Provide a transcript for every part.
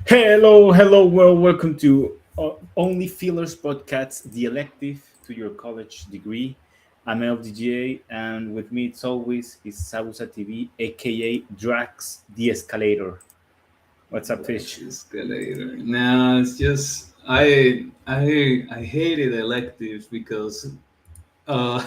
Hello, hello, well, welcome to OnlyFillers Podcast, the elective to your college degree. I'm LDGA, and with me, it's always, is Sabusa TV, aka Drax the Escalator. What's up, That's Fish? escalator. No, it's just I hated electives because uh,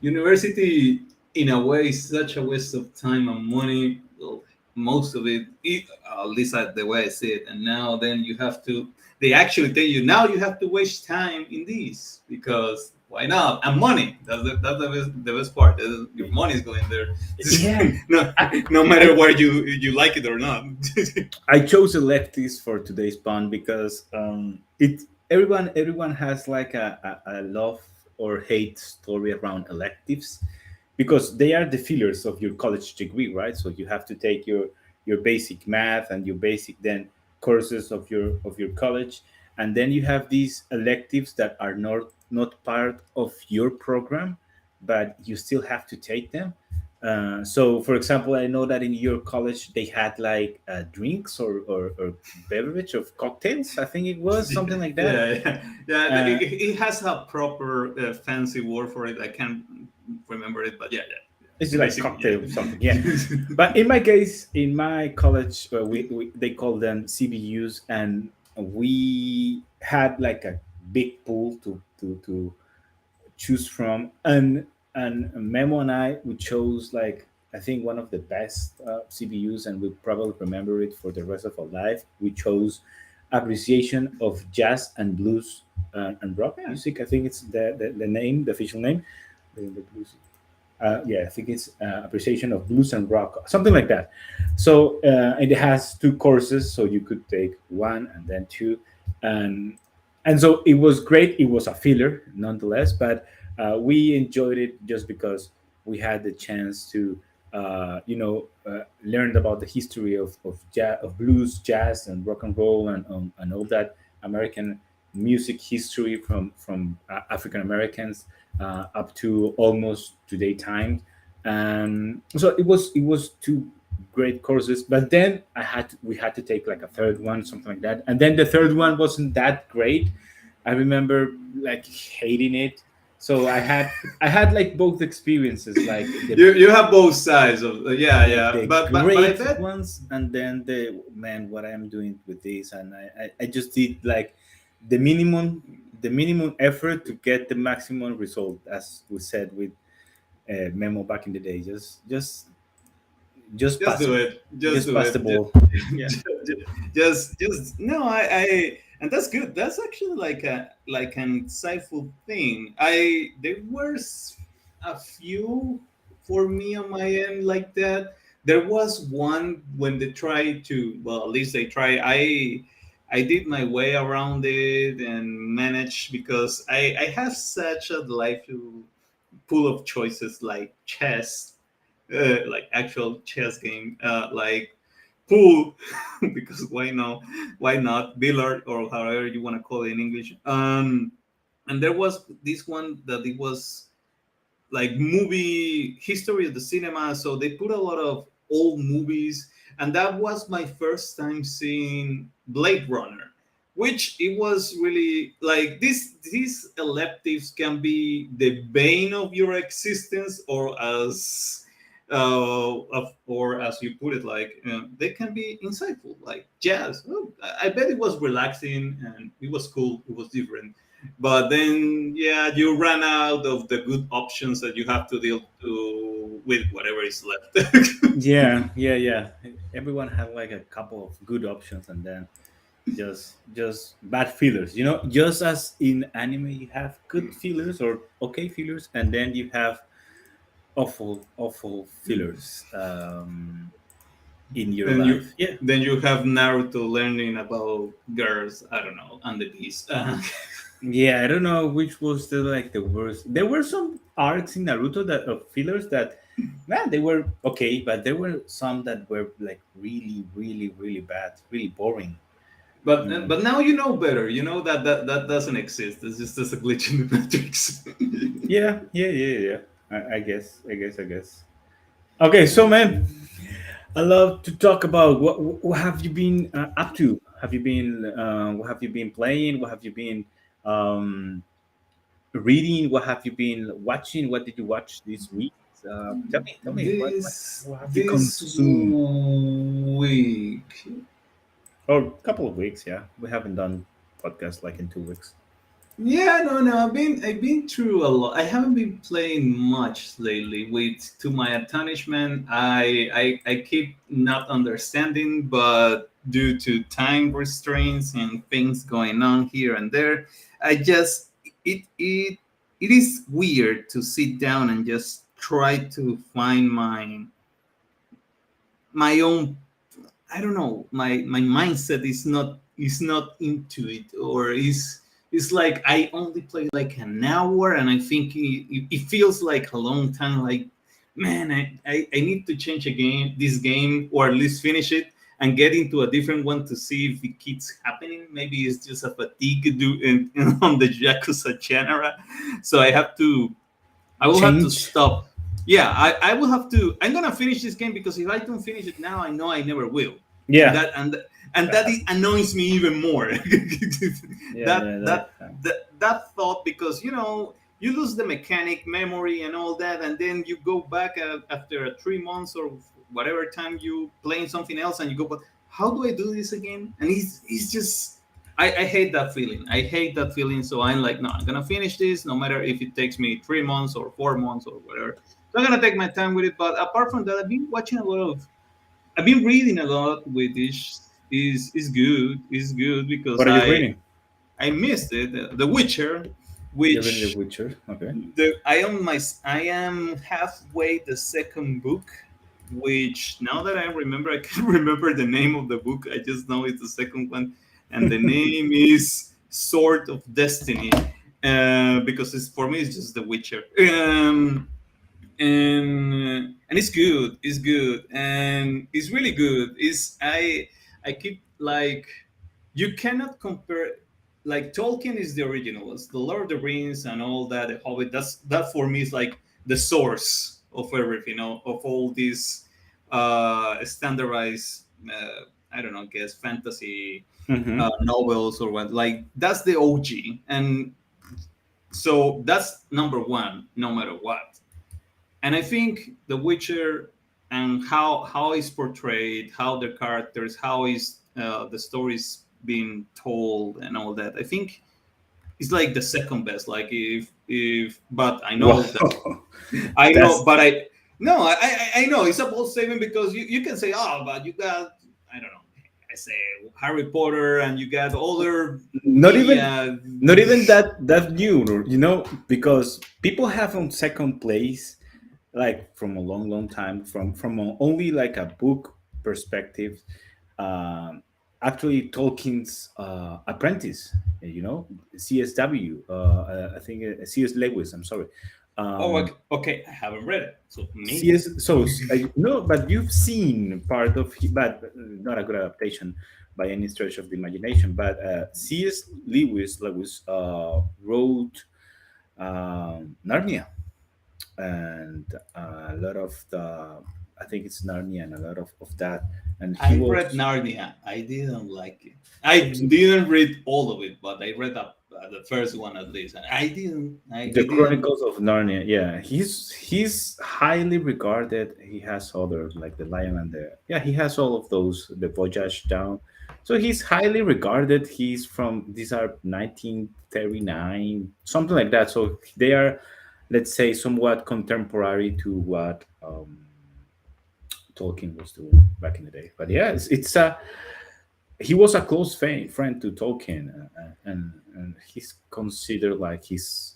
university in a way is such a waste of time and money. Well, most of it, at least the way I see it. And now then you have to. They actually tell you now you have to waste time in these because why not? And money. That's the best part. Your money is going there. Yeah, no, I, no matter I, where you like it or not. I chose electives for today's pun because it everyone has like a love or hate story around electives because they are the fillers of your college degree, right? So you have to take your basic math and your basic then courses of your college, and then you have these electives that are not part of your program, but you still have to take them. So, for example, I know that in your college they had like drinks or beverage of cocktails. I think it was something like that. Yeah. Uh, It has a proper fancy word for it. I can't remember it, but yeah. it's like Basically, cocktail or something, yeah. yeah. But in my case, in my college, we they call them CBUs, and we had like a big pool to choose from, and Memo and I we chose like I think one of the best CBUs, and we probably remember it for the rest of our life. We chose appreciation of jazz and blues and rock Yeah. music. I think it's the name, the official name. The blues. Yeah, I think it's appreciation of blues and rock, something like that. So it has two courses, so you could take one and then two, and so it was great. It was a filler, nonetheless, but we enjoyed it just because we had the chance to, learn about the history of blues, jazz, and rock and roll, and all that American music history from African Americans up to almost today time. So it was two great courses, but then we had to take like a third one, something like that, and then the third one wasn't that great. I remember like hating it. So I had like both experiences, like You have both sides of yeah. the But I great bet ones, and then the man, what I am doing with this, and I just did like the minimum effort to get the maximum result, as we said with Memo back in the day. Just just pass do it, it. Just just do pass the it. ball. Yeah. Just no. I and that's good. That's actually like an insightful thing. There were a few for me on my end like that. There was one when they tried to. Well, at least they try. I did my way around it and managed because I have such a delightful pool of choices like chess, like actual chess game, like pool, because why not billard or however you want to call it in English. And there was this one that it was like movie history of the cinema, so they put a lot of old movies, and that was my first time seeing Blade Runner, which it was really like these electives can be the bane of your existence, or or as you put it, like they can be insightful, like jazz. Oh, I bet it was relaxing and it was cool, it was different, but then yeah, you run out of the good options that you have to deal to with whatever is left. Yeah. Everyone had like a couple of good options, and then just bad fillers. Just as in anime, you have good fillers or okay fillers, and then you have awful fillers in your then you life. Yeah. then you have Naruto learning about girls, I don't know, and the beast. Yeah, I don't know which was the worst. There were some arcs in Naruto that of fillers that, man, they were okay, but there were some that were like really, really, really bad, really boring. Mm. But now you know better. You know that doesn't exist. It's just as a glitch in the matrix. Yeah. I guess. Okay, so man, I love to talk about what have you been up to? Have you been what have you been playing? What have you been um, reading? What have you been watching? What did you watch this week? Tell me what have you This consumed? week. Or a couple of weeks, yeah. We haven't done podcast like in 2 weeks. Yeah, no. I've been through a lot. I haven't been playing much lately. With to my astonishment, I keep not understanding, but due to time restraints and things going on here and there, I just it is weird to sit down and just try to find my own. I don't know. My mindset is not into it, or is it's like I only play like an hour, and I think it feels like a long time. Like, man, I need to change this game, or at least finish it and get into a different one to see if it keeps happening. Maybe it's just a fatigue on the Yakuza genre. So I will have to Change? stop. Yeah, I will have to. I'm gonna finish this game because if I don't finish it now, I know I never will, and Yeah. that it annoys me even more. Yeah, that yeah, that that thought, because you lose the mechanic memory and all that, and then you go back after 3 months or whatever time you playing something else, and you go, but how do I do this again? And he's just. I hate that feeling. I hate that feeling. So I'm like, no, I'm gonna finish this, no matter if it takes me 3 months or 4 months or whatever. So I'm gonna take my time with it. But apart from that, I've been watching a lot of. I've been reading a lot with this. Is good. Is good because What are you reading? I missed it. The Witcher, You're reading The which Witcher. Okay. I am halfway the second book, which now that I remember, I can't remember the name of the book. I just know it's the second one, and the name is Sword of Destiny, because it's for me it's just The Witcher. And it's good. It's good, and it's really good. I keep like, you cannot compare. Like, Tolkien is the original. It's the Lord of the Rings and all that. The Hobbit. That for me is like the source of everything. Of all these standardized. I don't know. Guess fantasy Mm-hmm. novels or what. Like, that's the OG, and so that's number one, no matter what. And I think The Witcher, and how it's portrayed, how the characters, how is the stories being told, and all that. I think it's like the second best. Like, if but I Wow. know that I know, That's but I no, I know it's a bold statement, because you can say, oh, but you got, I don't know. I say Harry Potter, and you got other not even media. that new, because people have on second place like from a long time only like a book perspective. um Actually Tolkien's apprentice, CSW, I think CS Lewis, I'm sorry. Oh, um okay. I haven't read it, so maybe. CS, so no, but you've seen part of but not a good adaptation by any stretch of the imagination. But CS Lewis wrote Narnia, and a lot of the, I think it's Narnia and a lot of that, and he I read was Narnia. I didn't like it. I didn't read all of it, but I read the first one at least, and I didn't. the I didn't. Chronicles of Narnia. Yeah, he's highly regarded. He has other like the Lion and the, yeah, he has all of those, the Voyage down. So he's highly regarded. He's from, these are 1939, something like that. So they are, let's say, somewhat contemporary to what Tolkien was doing back in the day. But yeah, it's he was a close friend to Tolkien, and he's considered like his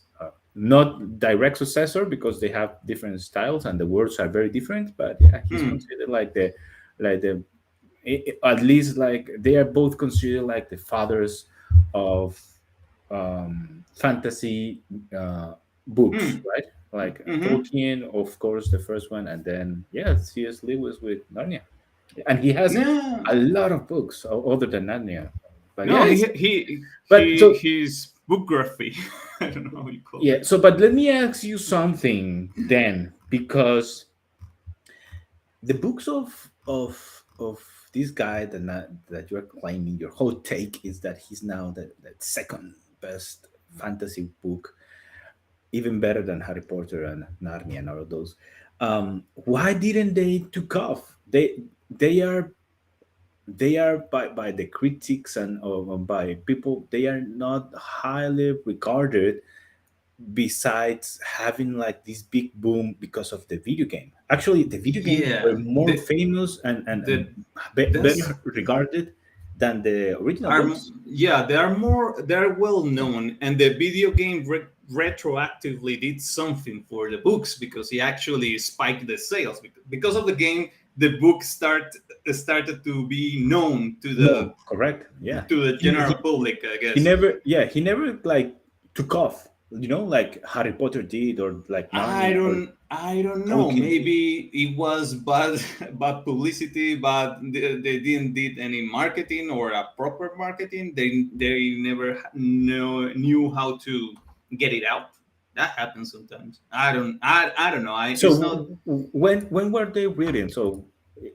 not direct successor, because they have different styles and the words are very different. But yeah, he's Hmm. considered like the at least like they are both considered like the fathers of fantasy books, Hmm. right? Like Hmm. Tolkien, of course, the first one, and then yeah, C.S. Lewis with Narnia, and he has No, a lot of books other than Narnia. But yeah, no. it's, but He so his bookgraphy. I don't know how you call yeah, it. so but let me ask you something then, because the books of this guy that you're claiming, your whole take is that he's now the second best fantasy book, even better than Harry Potter and Narnia and all of those. Why didn't they took off? They are by the critics and by people, they are not highly regarded, besides having like this big boom because of the video game. Actually, the video games were Yeah, more famous and the that's better regarded than the original are books. yeah, they're well known, and the video game retroactively did something for the books because he actually spiked the sales because of the game. The book started to be known No, correct. Yeah. to the He, general he, public, I he guess. never, yeah, he never like took off, like Harry Potter did, or like Narnia or I don't know. Tolkien did. Maybe it was bad bad publicity, but they didn't did any marketing or a proper marketing. They never knew how to get it out. That happens sometimes. I don't know. So It's not. when were they reading? So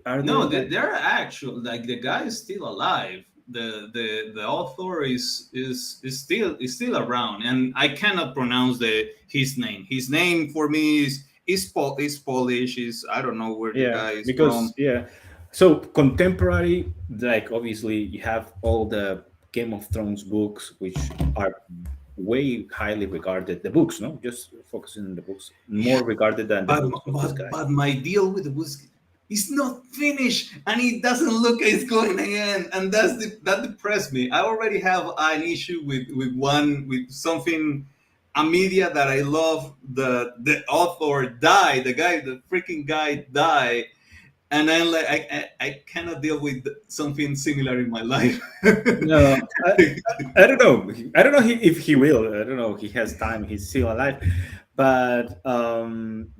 are they No, like, they're actual. Like the guy is still alive. The author is still around, and I cannot pronounce the his name. His name for me is Polish. Is I don't know where the yeah, guy is because from. yeah, so contemporary, like obviously you have all the Game of Thrones books, which are way highly regarded. The books, no, just focusing on the books, more regarded than the books of this guy. But my deal with the was it's not finished, and it doesn't look like it's going again, and that depressed me. I already have an issue with something, a media that I love. The author died, the freaking guy died, and I'm like I cannot deal with something similar in my life. No, I don't know. I don't know if he will. I don't know. He has time. He's still alive. But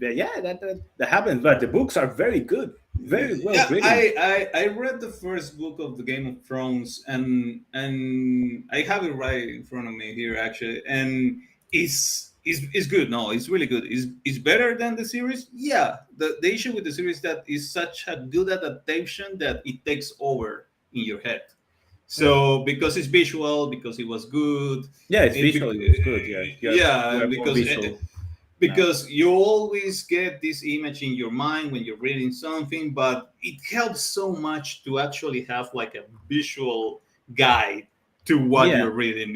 yeah, that happens. But the books are very good, very well Yeah, written. I read the first book of the Game of Thrones, and I have it right in front of me here actually, and it's good. No, it's really good. It's better than the series. Yeah, the issue with the series that is such a good adaptation that it takes over in your head. Yeah, So because it's visual, because it was good, yeah. It's it visually it's good. Yeah, you yeah, are more visual now. because you always get this image in your mind when you're reading something, but it helps so much to actually have like a visual guide to what Yeah, you're reading.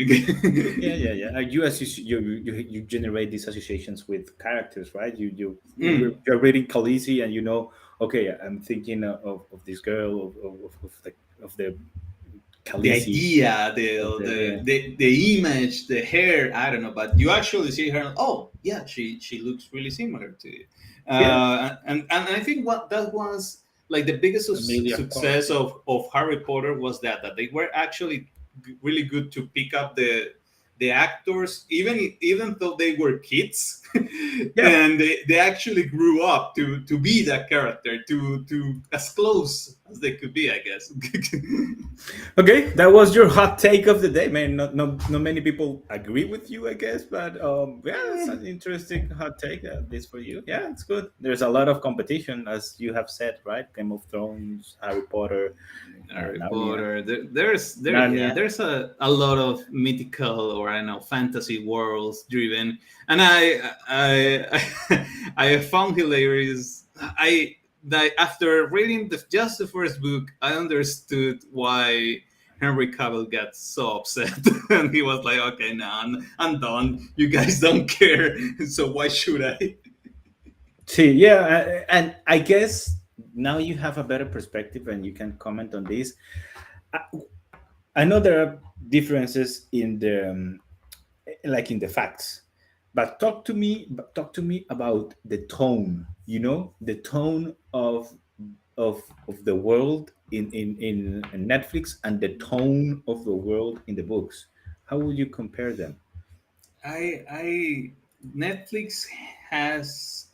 yeah. You generate these associations with characters, right? Mm. You're reading Khaleesi, and okay, I'm thinking of this girl of the The Khaleesi idea, of the the image, the hair, I don't know, but you actually see her. Oh, yeah, she looks really similar to you. yeah, And I think what that was like the biggest Amelia Clark. success of Harry Potter was that they were actually really good to pick up the actors, even though they were kids, Yeah. and they actually grew up to be that character, to as close as they could be, I guess. Okay, that was your hot take of the day, man. Not many people agree with you, I guess, but yeah, it's an interesting hot take. This for you. Yeah, it's good. There's a lot of competition, as you have said, right? Game of Thrones, Harry Potter, Harry Narnia. Potter. Narnia. There's a lot of mythical or I don't know fantasy worlds driven, and I found hilarious. I that after reading just the first book, I understood why Henry Cavill got so upset, and he was like, "Okay, now I'm done. You guys don't care, so why should I?" See, yeah, and I guess now you have a better perspective, and you can comment on this. I, I know there are differences in the like in the facts, but talk to me about the tone, the tone of the world in Netflix, and the tone of the world in the books. How would you compare them? I Netflix has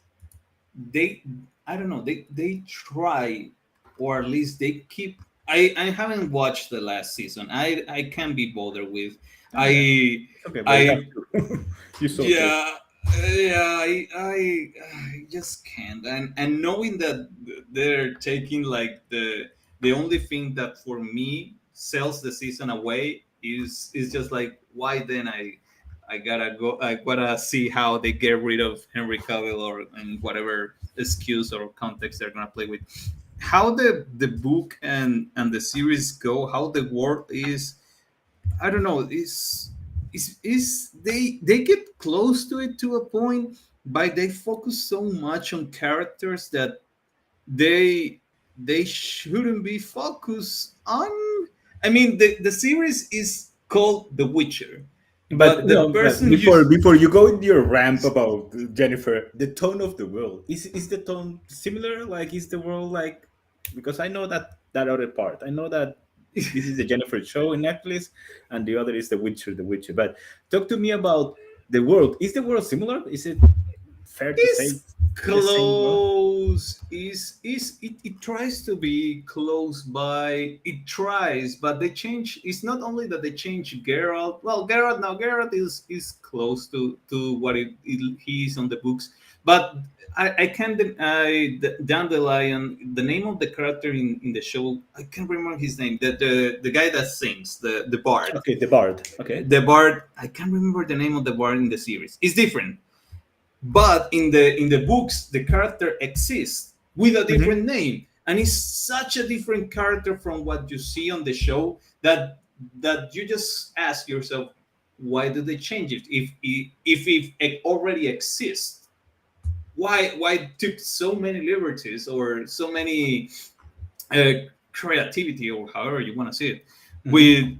they I don't know they try or at least they keep I haven't watched the last season. I can't be bothered with Oh yeah, I it's okay, but you have I to. You so good. yeah I just can't, and knowing that they're taking like the only thing that for me sells the season away is just like, why then I gotta go, I gotta see how they get rid of Henry Cavill, or and whatever excuse or context they're gonna play with. How the book and the series go, how the world is, I don't know, is they get close to it to a point, but they focus so much on characters that they they shouldn't be focused on. I mean, the series is called The Witcher, But but the no, but person you before you go into your ramp about Jennifer, the tone of the world is the tone similar? Like, is the world like? Because I know that other part. I know that this is the Jennifer show in Netflix, and the other is the Witcher, the Witcher. But talk to me about the world. Is the world similar? Is it fair to say is it's the same world? close, is it, it tries to be close by, it tries, but they change. It's not only that they change Geralt. Well, Geralt, now Geralt is close to what he is on the books, but I can't Dandelion, the name of the character in the show, I can't remember his name, the guy that sings, the bard. Okay, the bard. Okay. The bard, I can't remember the name of the bard in the series. It's different, but in the books the character exists with a Hmm. different name, and it's such a different character from what you see on the show that you just ask yourself, why do they change it if it already exists? Why took so many liberties, or so many uh, creativity, or however you want to say it, Hmm.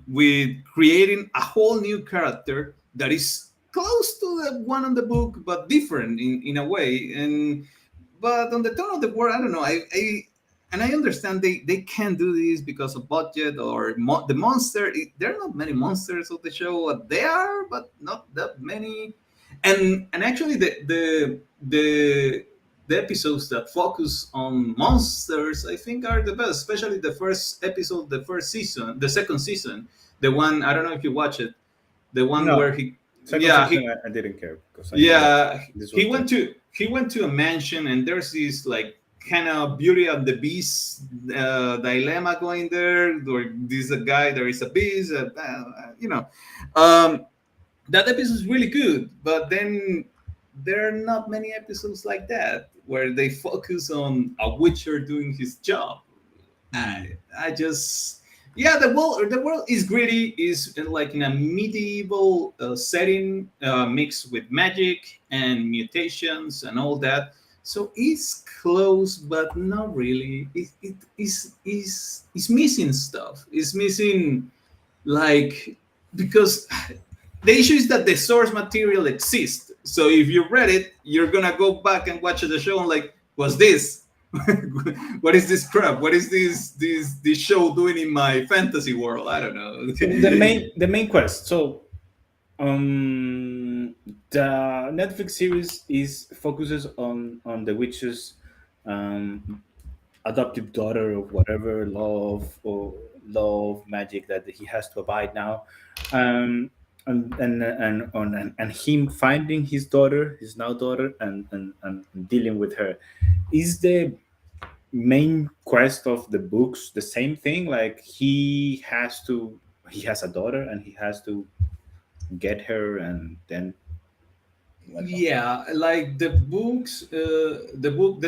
with creating a whole new character that is close to the one on the book, but different in a way. And but on the tone of the word, I don't know. And I understand they can't do this because of budget, or the monster. There are not many monsters of the show. They are, but not that many. And actually, the episodes that focus on monsters, I think, are the best. Especially the first episode, the first season, the second season, the one, I don't know if you watch it, the one No, where he, second yeah, season he, I didn't care because I know that yeah, this he was the. went to he went to a mansion, and there's this like kind of Beauty and the Beast dilemma going there. Or this a guy, there is a beast, um, that episode is really good. But then there are not many episodes like that where they focus on a Witcher doing his job. Hmm. I just, yeah, the world is gritty, is like in a medieval setting, mixed with magic and mutations and all that. So it's close, but not really. It is missing stuff. It's missing, like, because the issue is that the source material exists. So if you read it, you're gonna go back and watch the show and like, what's this? What is this crap? What is this show doing in my fantasy world? I don't know. So the main quest. So the Netflix series is focuses on the witch's um adoptive daughter or whatever love magic that he has to abide now, um and him finding his daughter, his now daughter, and dealing with her. Is the main quest of the books the same thing? Like, he has a daughter and he has to get her, and then what else? Yeah, like the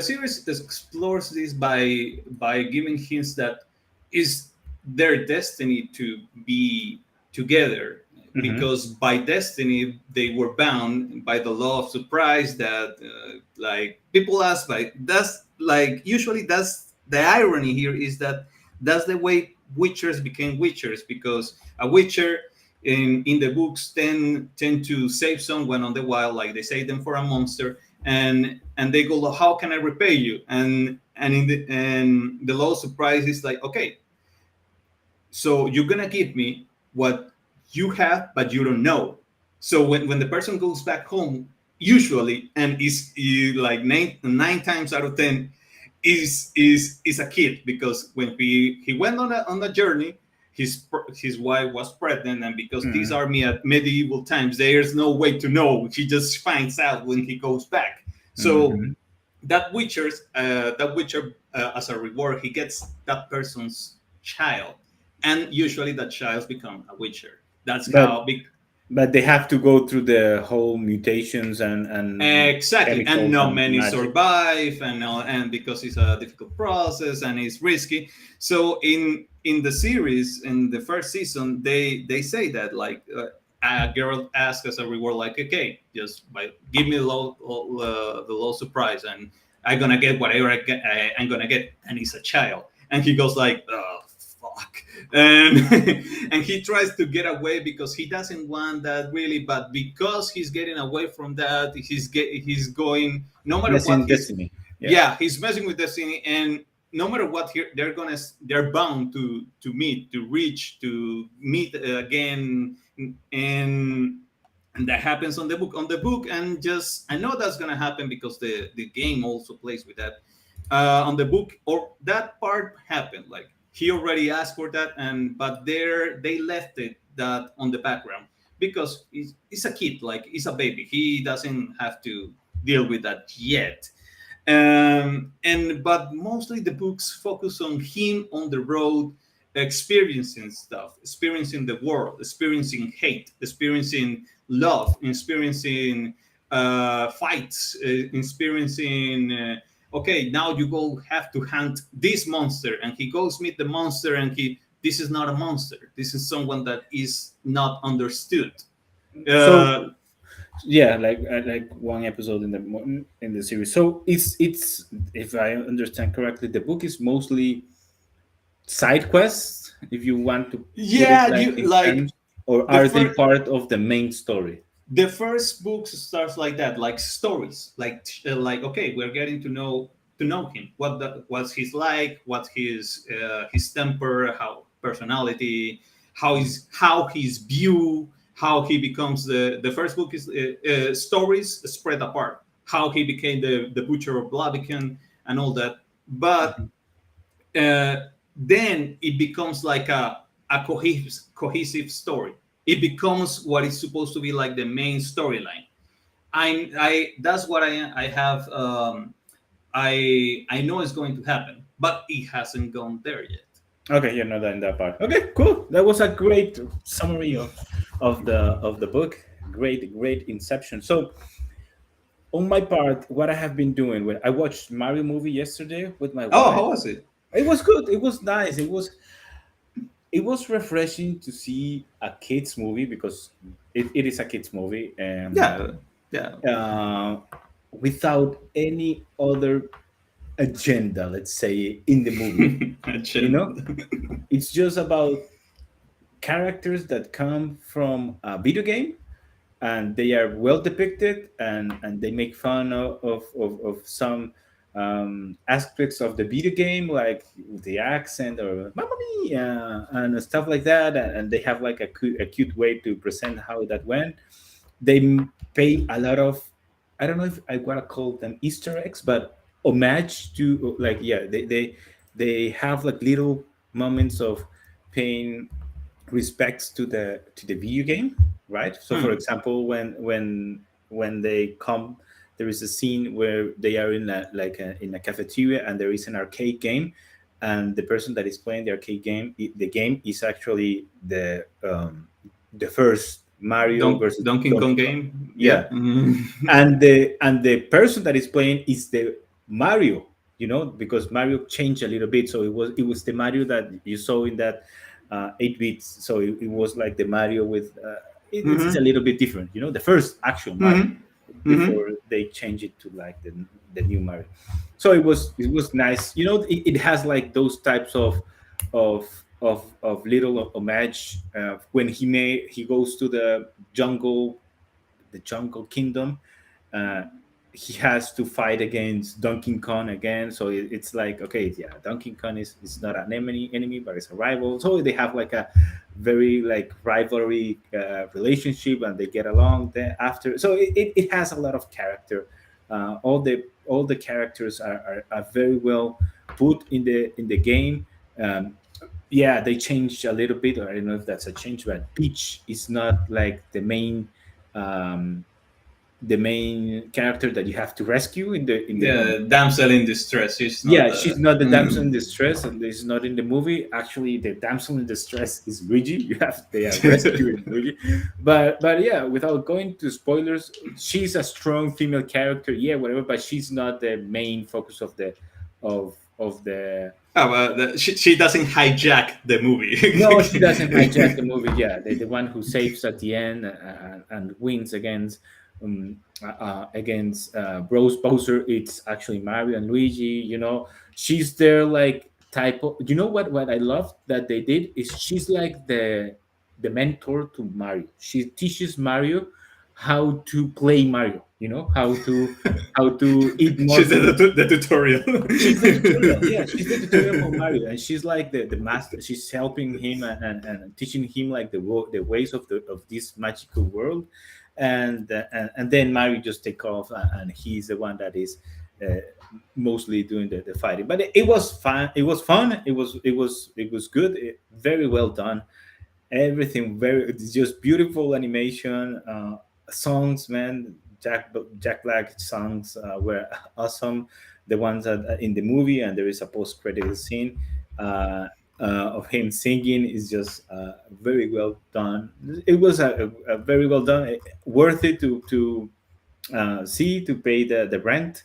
series explores this by giving hints that is their destiny to be together, Hmm. because by destiny they were bound by the law of surprise that, like, people ask, like, that's like, usually that's the irony here, is that that's the way witchers became witchers, because a witcher in the books tend to save someone on the wild, like they save them for a monster, and they go, how can I repay you? And the law of surprise is like, okay, so you're gonna give me what you have, but you don't know. So when the person goes back home, usually, and is like nine times out of ten, is a kid, because when he went on a journey, his wife was pregnant, and because these Hmm. are medieval times, there's no way to know. He just finds out when he goes back. So Hmm. that Witcher, as a reward, he gets that person's child, and usually that child become a Witcher. That's but how big. but they have to go through the whole mutations and Exactly, and chemicals not and many magic. survive, and because it's a difficult process and it's risky. So in the series, in the first season, they say that, like, a girl asks as a reward, like, okay, just by give me the low surprise, and I'm gonna get whatever I'm gonna get, and it's a child, and he goes like, oh fuck, and and he tries to get away because he doesn't want that really, but because he's getting away from that, he's going, no matter what Messing he's, destiny. Yeah. yeah, he's messing with destiny, and no matter what, they're bound to meet, to reach, to meet again, and that happens on the book. And just, I know that's gonna happen because the game also plays with that. On the book, or that part happened, like he already asked for that, and but they left it that on the background because he's a kid, like he's a baby, he doesn't have to deal with that yet. And but mostly the books focus on him on the road, experiencing stuff, experiencing the world, experiencing hate, experiencing love, experiencing fights, experiencing. Okay, now you go have to hunt this monster, and he goes meet the monster, and he, this is not a monster. This is someone that is not understood. So Uh, yeah, like one episode in the series. So it's if I understand correctly, the book is mostly side quests, if you want to put it yeah, like you in like terms, or the are they first part of the main story? the first book starts like that, like stories, like okay, we're getting to know him, what's he's like, what his temper, how personality, how his view, how he becomes the first book is stories spread apart, how he became the butcher of Blaviken and all that. But Mhm. then it becomes like a cohesive story. It becomes what is supposed to be like the main storyline. I that's what I have. I know it's going to happen, but it hasn't gone there yet. Okay, you're not in that part. Okay, cool. That was a great summary of the book. Great inception. So on my part, what I have been doing, when I watched Mario movie yesterday with my Oh, wife, how was it? it was good. It was nice. It was refreshing to see a kids movie, because it is a kids movie, Yeah, yeah. uh, without any other agenda, let's say, in the movie. You know, it's just about characters that come from a video game, and they are well depicted, and they make fun of some aspects of the video game, like the accent or "Mamma Mia" and stuff like that, and they have like a cute way to present how that went. They pay a lot of, I don't know if I want to call them Easter eggs, but homage to, like, yeah, they have like little moments of paying respects to the video game, right? So for Hmm. example, when they come, there is a scene where they are in a cafeteria, and there is an arcade game, and the person that is playing the arcade game, the game is actually the first Mario versus Donkey Kong Donkey Kong. game. Yeah. Yeah, and the person that is playing is the Mario, because Mario changed a little bit. So it was the Mario that you saw in that 8 bits. So it was like the Mario with it's a Hmm. little bit different, the first actual Mario, Hmm. Hmm. before they change it to like the new Mario. So it was nice. It has like those types of of little homage, when he goes to the jungle kingdom. uh, he has to fight against Donkey Kong again. So it's like, okay, yeah, Donkey Kong is not an enemy, but it's a rival. So they have like a very like rivalry relationship, and they get along there after. So it has a lot of character. All the characters are very well put in the game. Yeah, they changed a little bit, or I don't know if that's a change, but Peach is not like the main um, the main character that you have to rescue in the. The damsel in distress. She's not Yeah, the. she's not the damsel in distress, and this is not in the movie. Actually, the damsel in distress is Luigi. They are rescuing Luigi, but yeah, without going to spoilers, she's a strong female character. Yeah, whatever, but she's not the main focus of the. Oh, she doesn't hijack the movie. No, she doesn't hijack the movie. Yeah, the one who saves at the end and wins against Bros Bowser. It's actually Mario and Luigi. She's there like type of. You know what I love that they did is she's like the mentor to Mario. She teaches Mario how to play Mario. How to eat more She's food. the tutorial. She's the tutorial. Yeah, she's the tutorial for Mario, and she's like the master. She's helping him and teaching him like the ways of this magical world, and then Mario just take off, and he's the one that is uh, mostly doing the fighting. But it was fun. It was fun. It was good. Very well done. Everything very. It's just beautiful animation. Songs, man. Jack Black songs were awesome. The ones that in the movie, and there is a post-credit scene uh, of him singing is just very well done. It was a very well done, worth it to see, to pay the rent.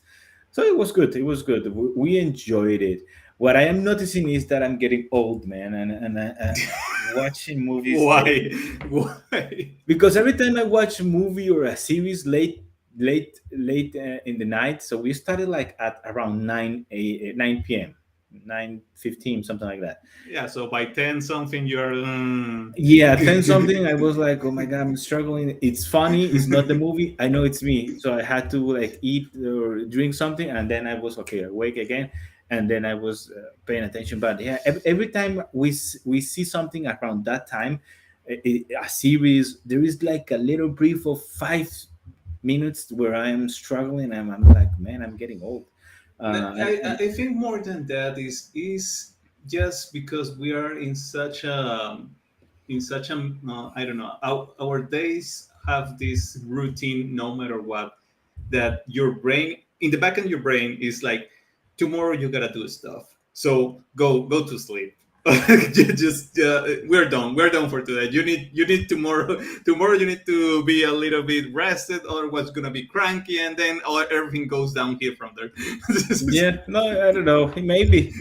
So it was good. It was good. We enjoyed it. What I am noticing is that I'm getting old, man, and watching movies late. Why? Why? Because every time I watch a movie or a series late in the night, so we started like at around 9 p.m., 9:15, something like that. Yeah. So by 10 something, you're. Yeah, 10 something. I was like, oh my god, I'm struggling. It's funny. It's not the movie. I know it's me. So I had to like eat or drink something, and then I was okay, awake again, and then I was paying attention. But yeah, every time we see something around that time, a series, there is like a little brief of 5 minutes where I am struggling. I'm like, man, I'm getting old. And I think more than that is just because we are in such a I don't know, our days have this routine no matter what, that your brain, in the back of your brain, is like, tomorrow you gotta do stuff, so go to sleep. Just we're done for today. You need tomorrow you need to be a little bit rested, or what's gonna be cranky, and then everything goes downhill from there. yeah, no, I don't know. Maybe,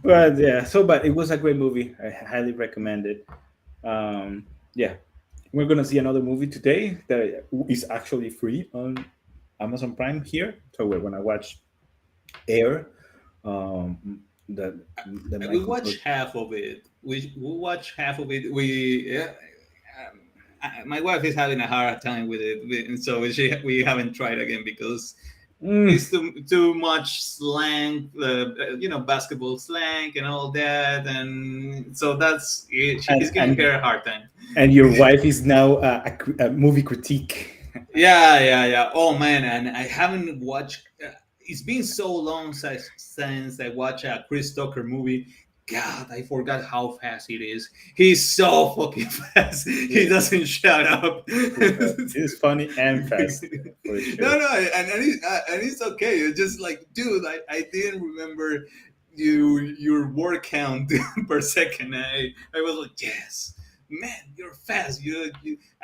but yeah. So, but it was a great movie. I highly recommend it. Yeah, we're gonna see another movie today that is actually free on Amazon Prime here. So we're gonna watch Air. The We Michael. watch half of it. We watch half of it. My wife is having a hard time with it, and so we haven't tried again because Mm, it's too much slang, basketball slang and all that, and so that's it. She's and, giving and her a hard time. and your wife is now a movie critique. Yeah. Oh man, and I haven't watched. It's been so long since I watched a Chris Tucker movie. God, I forgot how fast it is. He's so fucking fast. He Yeah, doesn't shut up. it's funny and fast for sure. No, and it's okay. It's just like, dude, I didn't remember your word count per second. I was like, yes, man, you're fast.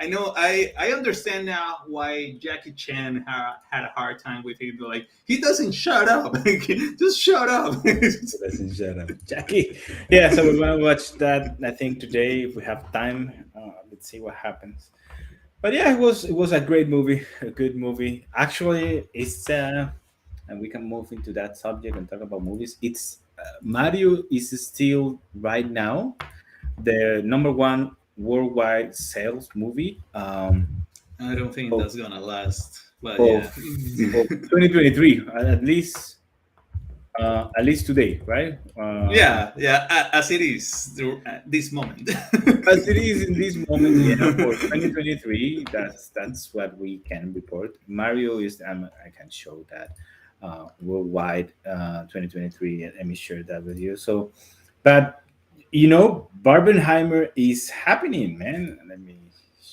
I know. I understand now why Jackie Chan had a hard time with him. Like, he doesn't shut up. Just shut up. Listen, shut up, Jackie. Yeah, so we're gonna watch that. I think today, if we have time. Let's see what happens. But yeah, it was a great movie, a good movie. Actually, it's and we can move into that subject and talk about movies. It's Mario is still right now the number one worldwide sales movie I don't think of that's gonna last. But of, yeah. of 2023, at least today, right? Yeah, as it is at this moment. As it is in this moment, yeah, for 2023, that's what we can report. Mario is, I can show that worldwide 2023. Let me share that with you. So, but Barbenheimer is happening, man. Let me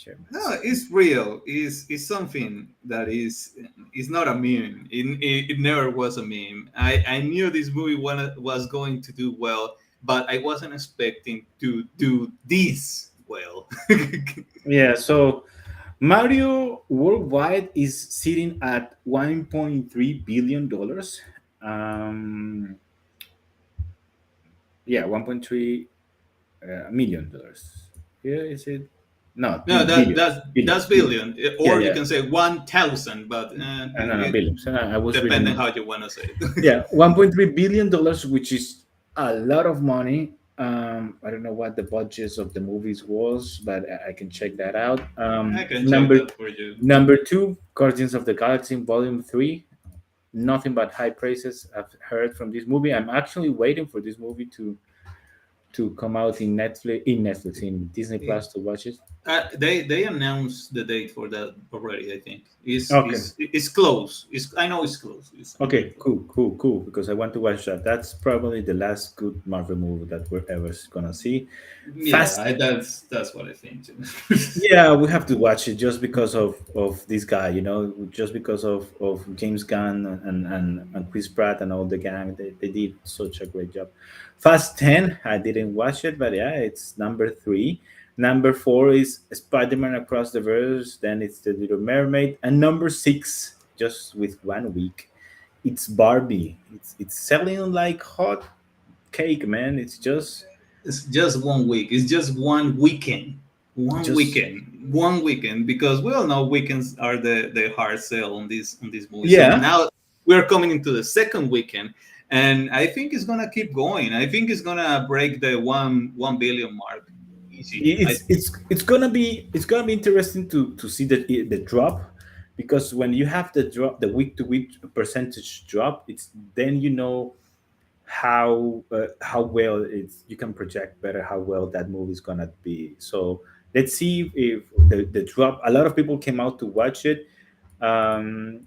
share my No, screen. it's real. Is something that is not a meme. It never was a meme. I knew this movie was going to do well, but I wasn't expecting to do this well. Yeah, so Mario worldwide is sitting at $1.3 billion. Um, yeah, 1.3 million dollars. Yeah, is it? No, No, billion, billion, that's billion. billion, Yeah, or you yeah. can say 1,000, but No, no, it billions. I was depending reading. how you want to say it. Yeah, $1.3 billion, which is a lot of money. I don't know what the budgets of the movies was, but I can check that out. I can check Number that for you. number two, Guardians of the Galaxy Volume 3. Nothing but high praises I've heard from this movie. I'm actually waiting for this movie to come out in Disney Plus to watch it. They announced the date for that already. I think Okay. it's close. I know it's close. I know it's Okay, close. cool. Because I want to watch that. That's probably the last good Marvel movie that we're ever gonna see. Yeah, Fast. that's what I think too. Yeah, we have to watch it just because of this guy. Just because of James Gunn and Chris Pratt and all the gang. They did such a great job. Fast 10. I didn't watch it, but yeah, it's number three. Number four is Spider-Man Across the Verse. Then it's The Little Mermaid, and number six, just with 1 week, it's Barbie. It's selling like hot cake, man. It's It's just 1 week. It's just one weekend. One just weekend. One weekend. Because we all know weekends are the hard sell on this movie. So yeah. now we're coming into the second weekend, and I think it's gonna keep going. I think it's gonna break the 1 billion mark. Easy. It's gonna be interesting to see the drop, because when you have the drop, the week to week percentage drop, it's then how well it's you can project better how well that movie is gonna be. So let's see if the drop. A lot of people came out to watch it. um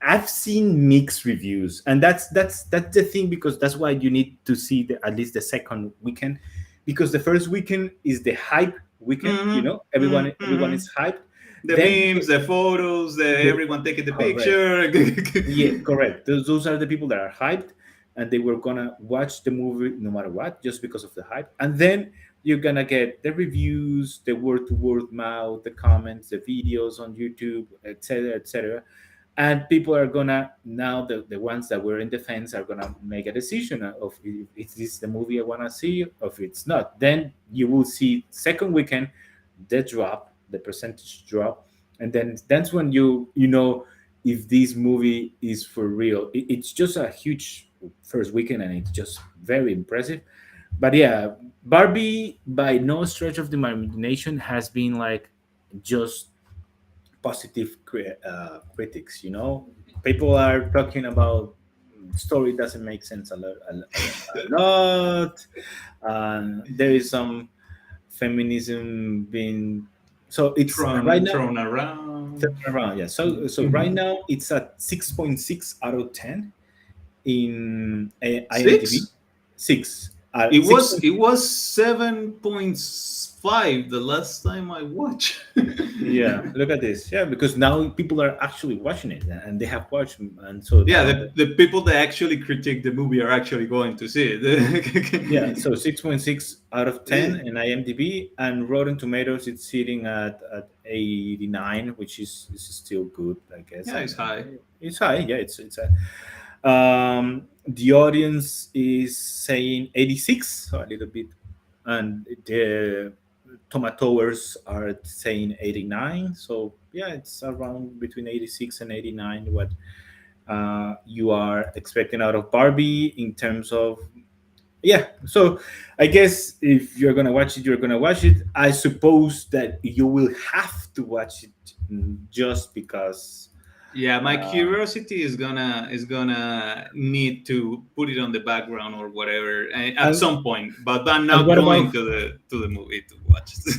I've seen mixed reviews, and that's the thing, because that's why you need to see at least the second weekend, because the first weekend is the hype weekend. Everyone Mm-hmm. is hyped. The Then memes, the photos, the everyone taking the correct, picture. yeah, correct. Those are the people that are hyped, and they were gonna watch the movie no matter what, just because of the hype. And then you're gonna get the reviews, the word to word mouth, the comments, the videos on YouTube, etc., etc. And people are gonna now the ones that were in the fence are gonna make a decision of if this is the movie I want to see, or if it's not. Then you will see second weekend the drop, the percentage drop, and then that's when you know if this movie is for real. It's just a huge first weekend, and it's just very impressive. But yeah, Barbie by no stretch of the imagination has been like just positive critics. People are talking about story doesn't make sense a lot, and there is some feminism being, so it's right now thrown around. third around. Yeah, so right now it's at 6.6 out of 10 in IMDb. Six? 6 It six was point it was 7.5 the last time I watched. Yeah, look at this. Yeah, because now people are actually watching it, and they have watched, and so Yeah, now the people that actually critique the movie are actually going to see yeah, it. so 6.6 out of 10 in IMDb, and Rotten Tomatoes it's sitting at 89, which is still good, I guess. Yeah, it's high. It's high, yeah. It's the audience is saying 86, so a little bit, and the tomatoers are saying 89. So yeah, it's around between 86 and 89 what you are expecting out of Barbie in terms of, yeah. So I guess if you're gonna watch it, you're gonna watch it. I suppose that you will have to watch it, just because. Yeah, my uh, curiosity is gonna need to put it on the background or whatever at and, some point, but I'm and not what going about to the movie to watch it.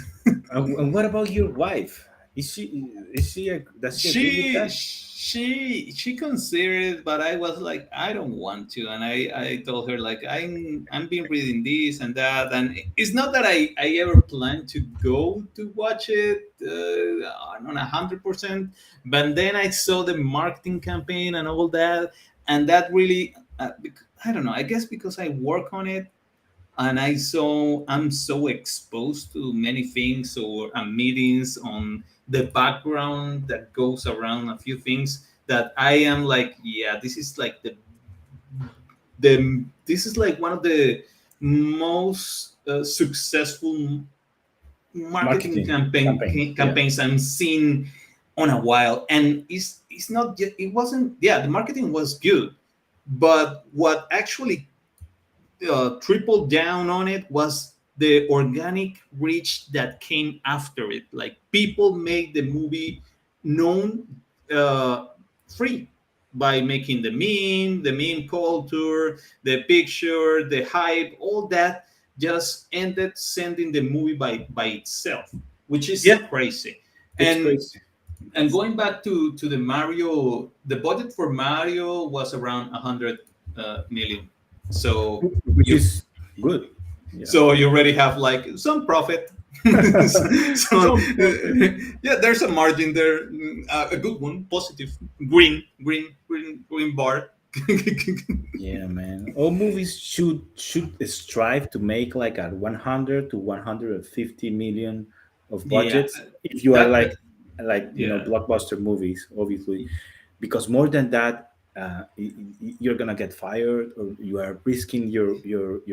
and what about your wife? Does she agree with she that? she considered, but I was like, I don't want to, and I told her like I'm been reading this and that, and it's not that I ever plan to go to watch it on 100%, but then I saw the marketing campaign and all that, and that really I don't know, I guess because I work on it, and I'm so exposed to many things or meetings on the background that goes around a few things, that I am like, yeah, this is like the this is like one of the most successful marketing Marketing campaign. Yeah. campaigns I'm seeing on a while. And it's not just, it wasn't, yeah, the marketing was good, but what actually tripled down on it was the organic reach that came after it. Like, people made the movie known uh, free by making the meme culture, the picture, the hype, all that just ended sending the movie by itself, which is Yeah, crazy. it's And crazy. going back to the Mario, the budget for Mario was around 100 million. So Which you is good. Yeah. you already have like some profit. So Some profit. yeah, there's a margin there, a good one, positive, green bar. Yeah, man. All movies should strive to make like a 100 to 150 million of Yeah, budgets. If you are that like yeah. blockbuster movies, obviously, because more than that, you're gonna get fired, or you are risking your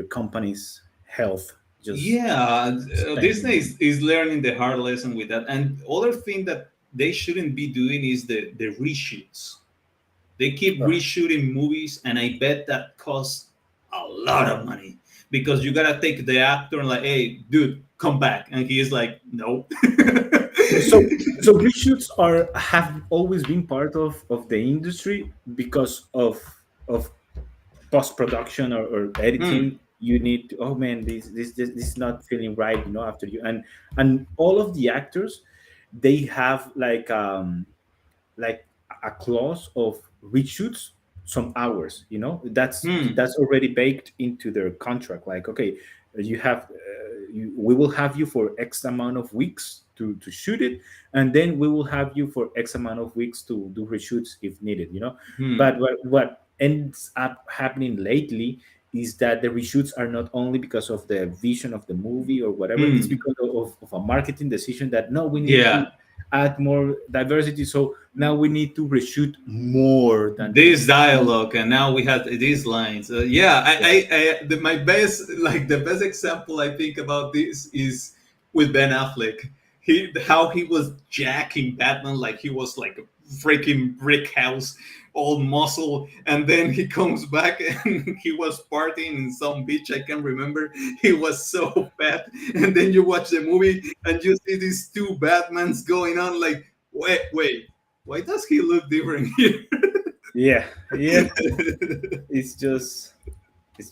company's health just Yeah, Disney spending. is learning the hard lesson with that. And other thing that they shouldn't be doing is the reshoots. They keep Oh, reshooting movies, and I bet that costs a lot of money, because you gotta take the actor and like, hey, dude, come back, and he is like, no. so reshoots are have always been part of the industry because of post production or Hmm. editing. You need to, oh man, this is not feeling right, after you, and all of the actors, they have like a clause of reshoots some hours. Hmm. That's already baked into their contract, like, okay, you have we will have you for x amount of weeks to shoot it, and then we will have you for x amount of weeks to do reshoots if needed. Hmm. But what ends up happening lately is that the reshoots are not only because of the vision of the movie or whatever. It's Hmm. because of a marketing decision that, no, we need to Yeah. add more diversity, so now we need to reshoot more than This this. dialogue, and now we have these lines. Yeah, Yes. my best, like the best example I think about this is with Ben Affleck. How he was jacking Batman like he was like a freaking brick house, all muscle, and then he comes back and he was partying in some beach. I can't remember. He was so fat, and then you watch the movie and you see these two Batmans going on. Like, wait, why does he look different here? Yeah, yeah. It's just, it's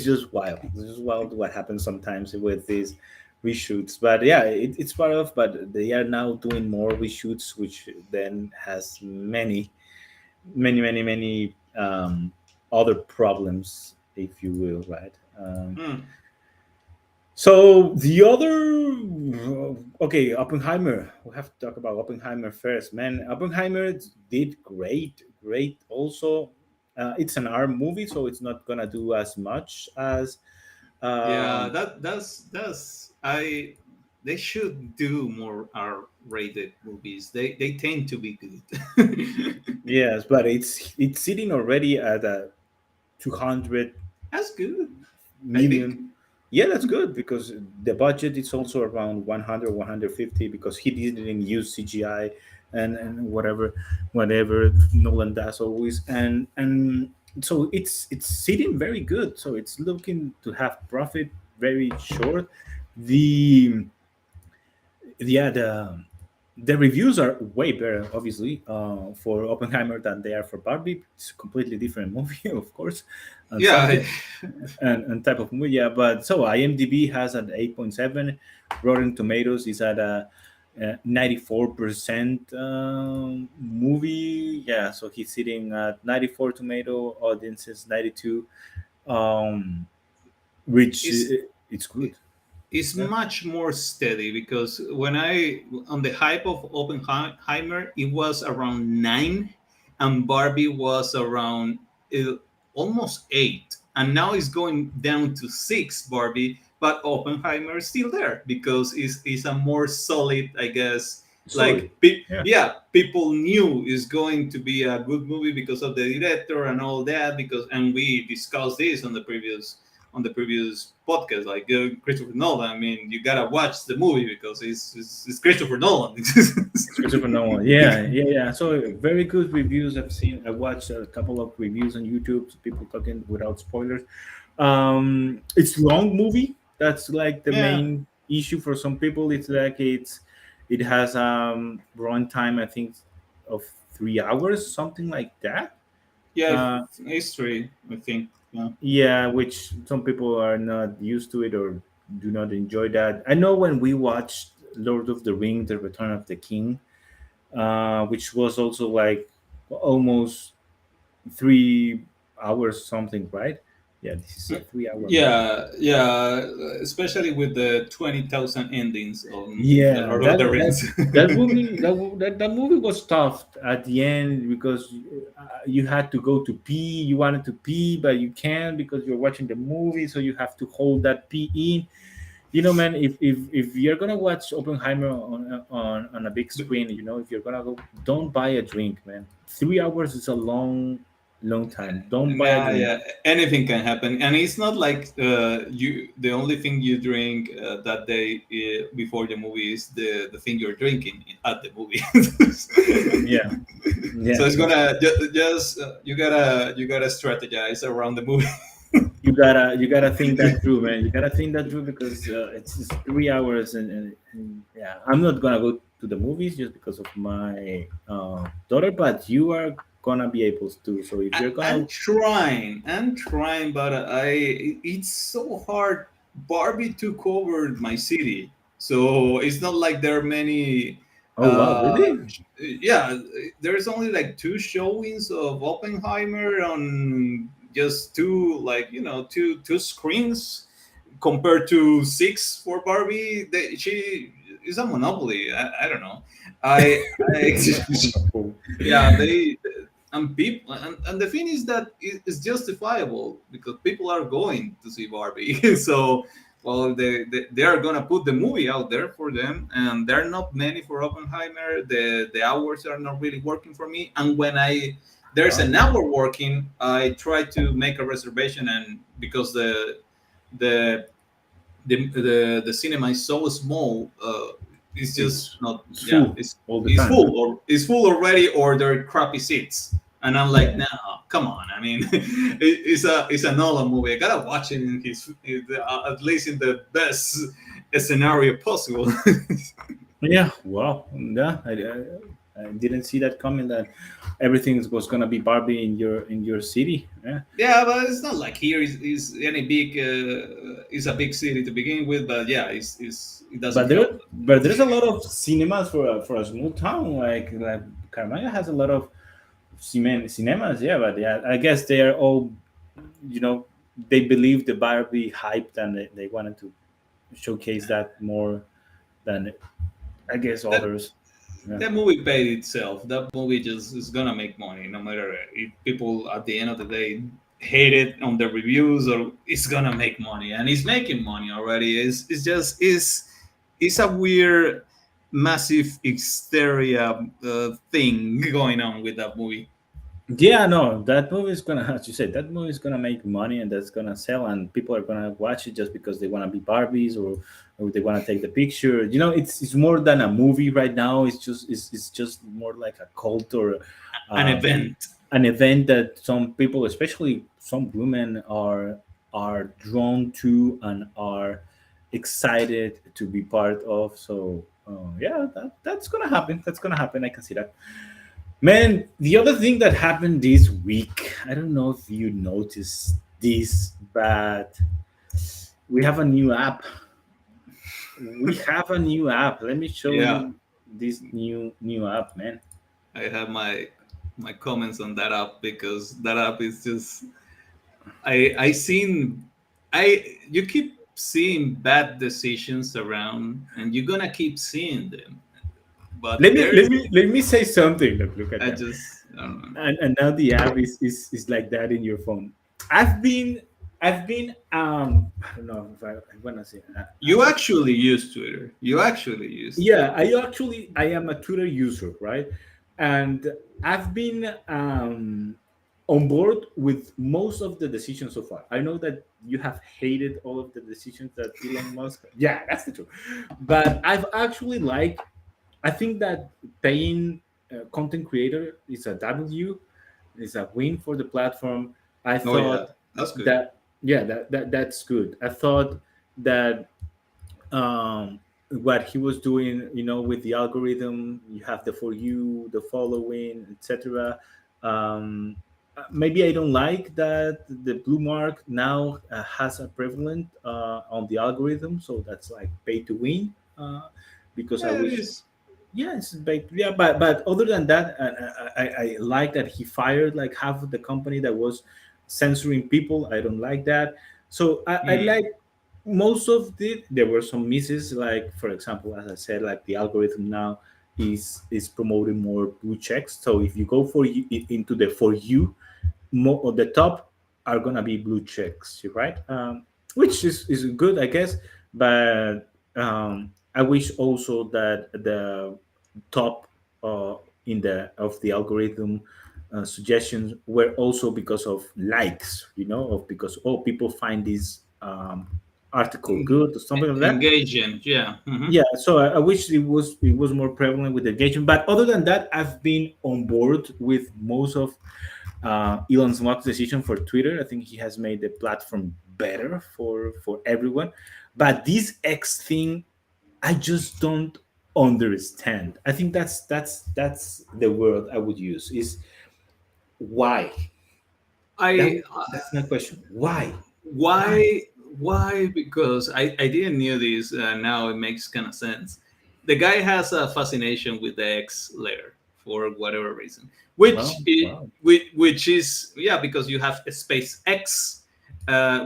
just wild. It's just wild what happens sometimes with these reshoots. But yeah, it's part of. But they are now doing more reshoots, which then has many other problems, if you will, right? Hmm. So the other, okay, Oppenheimer. We have to talk about Oppenheimer first, man. Oppenheimer did great. Also, it's an art movie, so it's not gonna do as much as. Yeah, Um, that's I. They should do more R-rated movies. They tend to be good. yes, but it's sitting already at a 200 That's good, I think. million. Yeah, that's good because the budget is also around 100, 150, because he didn't use CGI and whatever Nolan does always. And so it's sitting very good. So it's looking to have profit very short. The yeah the reviews are way better, obviously, for Oppenheimer than they are for Barbie. It's a completely different movie, of course, and Yeah, subject and type of movie. Yeah, but so IMDb has an 8.7, Rotten Tomatoes is at a 94% movie. Yeah, so he's sitting at 94 tomato, audiences 92, um, which It's it's good. is Yeah, much more steady because when I on the hype of Oppenheimer, it was around 9, and Barbie was around uh, almost 8, and now it's going down to 6. Barbie, but Oppenheimer is still there because it's a more solid, I guess. story. Like Yeah, yeah, people knew it's going to be a good movie because of the director and all that. Because and we discussed this on the previous podcast, like Christopher Nolan. I mean, you gotta watch the movie because it's Christopher Nolan. it's Christopher Nolan. Yeah, yeah, yeah. So very good reviews. I've seen. I watched a couple of reviews on YouTube. People talking without spoilers. It's long movie. That's like the Yeah, main issue for some people. It's like it has runtime, I think, of 3 hours, something like that. yeah, Uh, history. I think. Yeah, yeah, which some people are not used to it or do not enjoy that. I know when we watched Lord of the Ring: The Return of the King, which was also like almost 3 hours something, right? Yeah, this is a 3 hour movie. yeah. Especially with the 20,000 endings on the Yeah, Lord of the Rings. that movie that movie was tough at the end because you had to go to pee. You wanted to pee, but you can't because you're watching the movie, so you have to hold that pee in. You know, man, if you're gonna watch Oppenheimer on a big screen, you know, if you're gonna go, don't buy a drink, man. 3 hours is a long time. Don't buy a Yeah, drink. yeah. Anything can happen, and it's not like you. The only thing you drink that day before the movie is the thing you're drinking at the movie. Yeah, So yeah, it's that's gonna just you gotta strategize around the movie. you gotta think that through, man. You gotta think that through because it's just 3 hours, and yeah, I'm not gonna go to the movies just because of my daughter, but you are gonna be able to. So if you're gonna, I'm trying, but it's so hard. Barbie took over my city, so it's not like there are many. oh wow, really? Yeah, there's only like 2 showings of Oppenheimer on just two, like two screens compared to 6 for Barbie. She is a monopoly. I don't know. I yeah, they and people and the thing is that it's justifiable because people are going to see Barbie. So well, they are gonna put the movie out there for them, and there are not many for Oppenheimer. The hours are not really working for me, and when I there's Wow. an hour working, I try to make a reservation, and because the the cinema is so small, it's just It's not. it's Yeah, full all the it's time, full man. or it's full already, or they're crappy seats. And I'm like, Yeah. no, come on. I mean, it's a Nolan movie. I gotta watch it in at least in the best scenario possible. Yeah, wow. Yeah, I didn't see that coming. That everything was gonna be Barbie in your city. Yeah, Yeah, but it's not like here is any big. It's a big city to begin with, but yeah, it doesn't help. but there's a lot of cinemas for a small town. Like Carmaya has a lot of cinemas. Yeah, but yeah, I guess they are all, you know, they believe the Barbie hyped and they wanted to showcase that more than I guess That others. Yeah. that movie paid itself. That movie just is gonna make money, no matter if people at the end of the day hate it on the reviews, or it's gonna make money, and it's making money already. It's just it's a weird, massive hysteria thing going on with that movie. Yeah, no, that movie is gonna, as you said, that movie is gonna make money and that's gonna sell, and people are gonna watch it just because they wanna be Barbies or they wanna take the picture. You know, it's more than a movie right now. It's just more like a cult or An um, event. an event that some people, especially some women, are drawn to and are excited to be part of. So yeah, that's gonna happen. That's gonna happen. I can see that. Man, the other thing that happened this week, I don't know if you noticed this, but we have a new app. We have a new app. Let me show Yeah, you. this new app, man. I have my comments on that app because that app is just I seen I you keep seeing bad decisions around and you're gonna keep seeing them. But Let me let there's me let me say something. Look at I that. just I don't know. And now the app is like that in your phone. I've been I don't know if I want to say You actually use Twitter. You actually use yeah, Twitter. I am a Twitter user, right? And I've been on board with most of the decisions so far. I know that you have hated all of the decisions that Elon Musk, yeah, that's the truth, but I've actually like, I think that paying content creator is a W, is a win for the platform. I Oh yeah, thought that's good. that, yeah, that's good. I thought that what he was doing, with the algorithm, you have the for you, the following, etc. Maybe I don't like that the blue mark now has a prevalent on the algorithm, so that's like pay to win. Because I Yeah, it wish, is. yeah, it's like, yeah, but other than that, I like that he fired like half of the company that was censoring people. I don't like that. So I Mm. like most of it. There were some misses, like for example, as I said, like the algorithm now is promoting more blue checks. So if you go for you into the for you, more of the top are gonna be blue checks, right? Which is good, I guess. But I wish also that the top in the of the algorithm suggestions were also because of likes, of because, oh, people find this article good or something like that. Engaging. Yeah. Yeah, so I wish it was more prevalent with engagement. But other than that, I've been on board with most of Elon Musk's decision for Twitter. I think he has made the platform better for everyone. But this X thing, I just don't understand. I think that's the word I would use, is why. That I that's my question. Why? Why? why because I didn't knew this, now it makes kind of sense. The guy has a fascination with the X layer for whatever reason, Well, wow. which is, yeah, because you have a space X,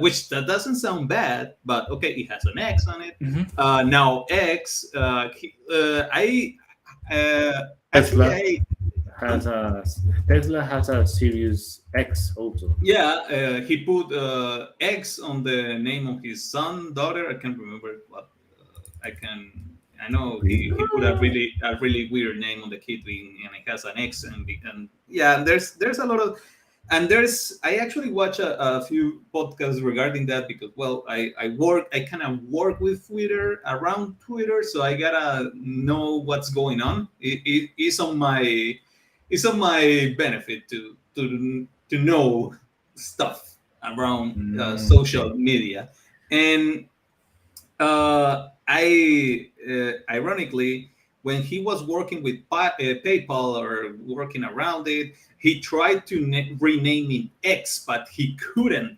which that doesn't sound bad, but okay, it has an X on it. Mhm. Now X, I actually Tesla I has a Tesla has a Series X also. yeah, he put X on the name of his son, daughter. I can't remember what. I can. I know Really? he put a really weird name on the kid, and it has an X, and yeah, and there's a lot of, and there's I actually watch a few podcasts regarding that because, well, I kind of work with Twitter, around Twitter, so I gotta know what's going on. It's on my benefit to know stuff around Okay. social media. And ironically, when he was working with PayPal or working around it, he tried to rename it X, but he couldn't.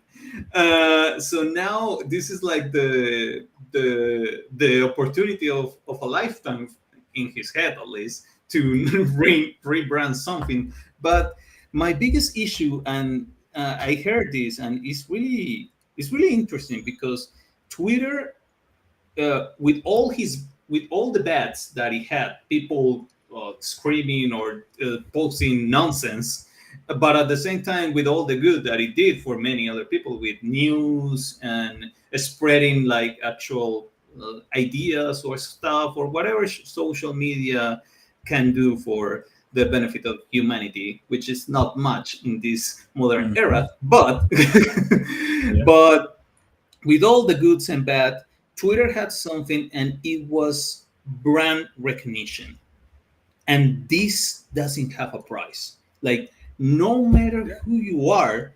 So now this is like the opportunity of a lifetime in his head, at least, to rebrand something. But my biggest issue, and I heard this, and it's really interesting because Twitter, with all the bets that he had, people screaming or posting nonsense, but at the same time with all the good that he did for many other people with news and spreading like actual ideas or stuff or whatever social media can do for the benefit of humanity, which is not much in this modern Mhm. era, but Yeah. but with all the goods and bad, Twitter had something, and it was brand recognition. And this doesn't have a price. Like, no matter Yeah. who you are,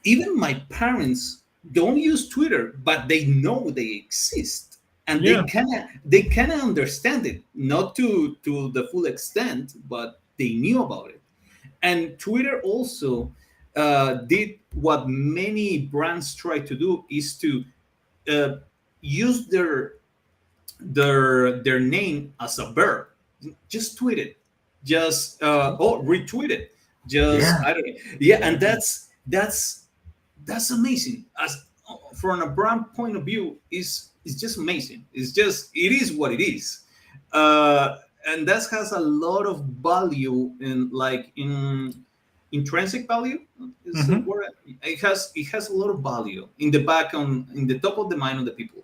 even my parents don't use Twitter, but they know they exist. And they Yeah. kind of they kind of understand it, not to the full extent, but they knew about it. And Twitter also did what many brands try to do, is to uh, use their name as a verb. just tweet it, just retweet it, just Yeah. I don't know. Yeah, and that's amazing. As from a brand point of view, is just amazing. It is what it is. And that has a lot of value in like in intrinsic value is the Hmm. word. It has a lot of value in the back on in the top of the mind of the people.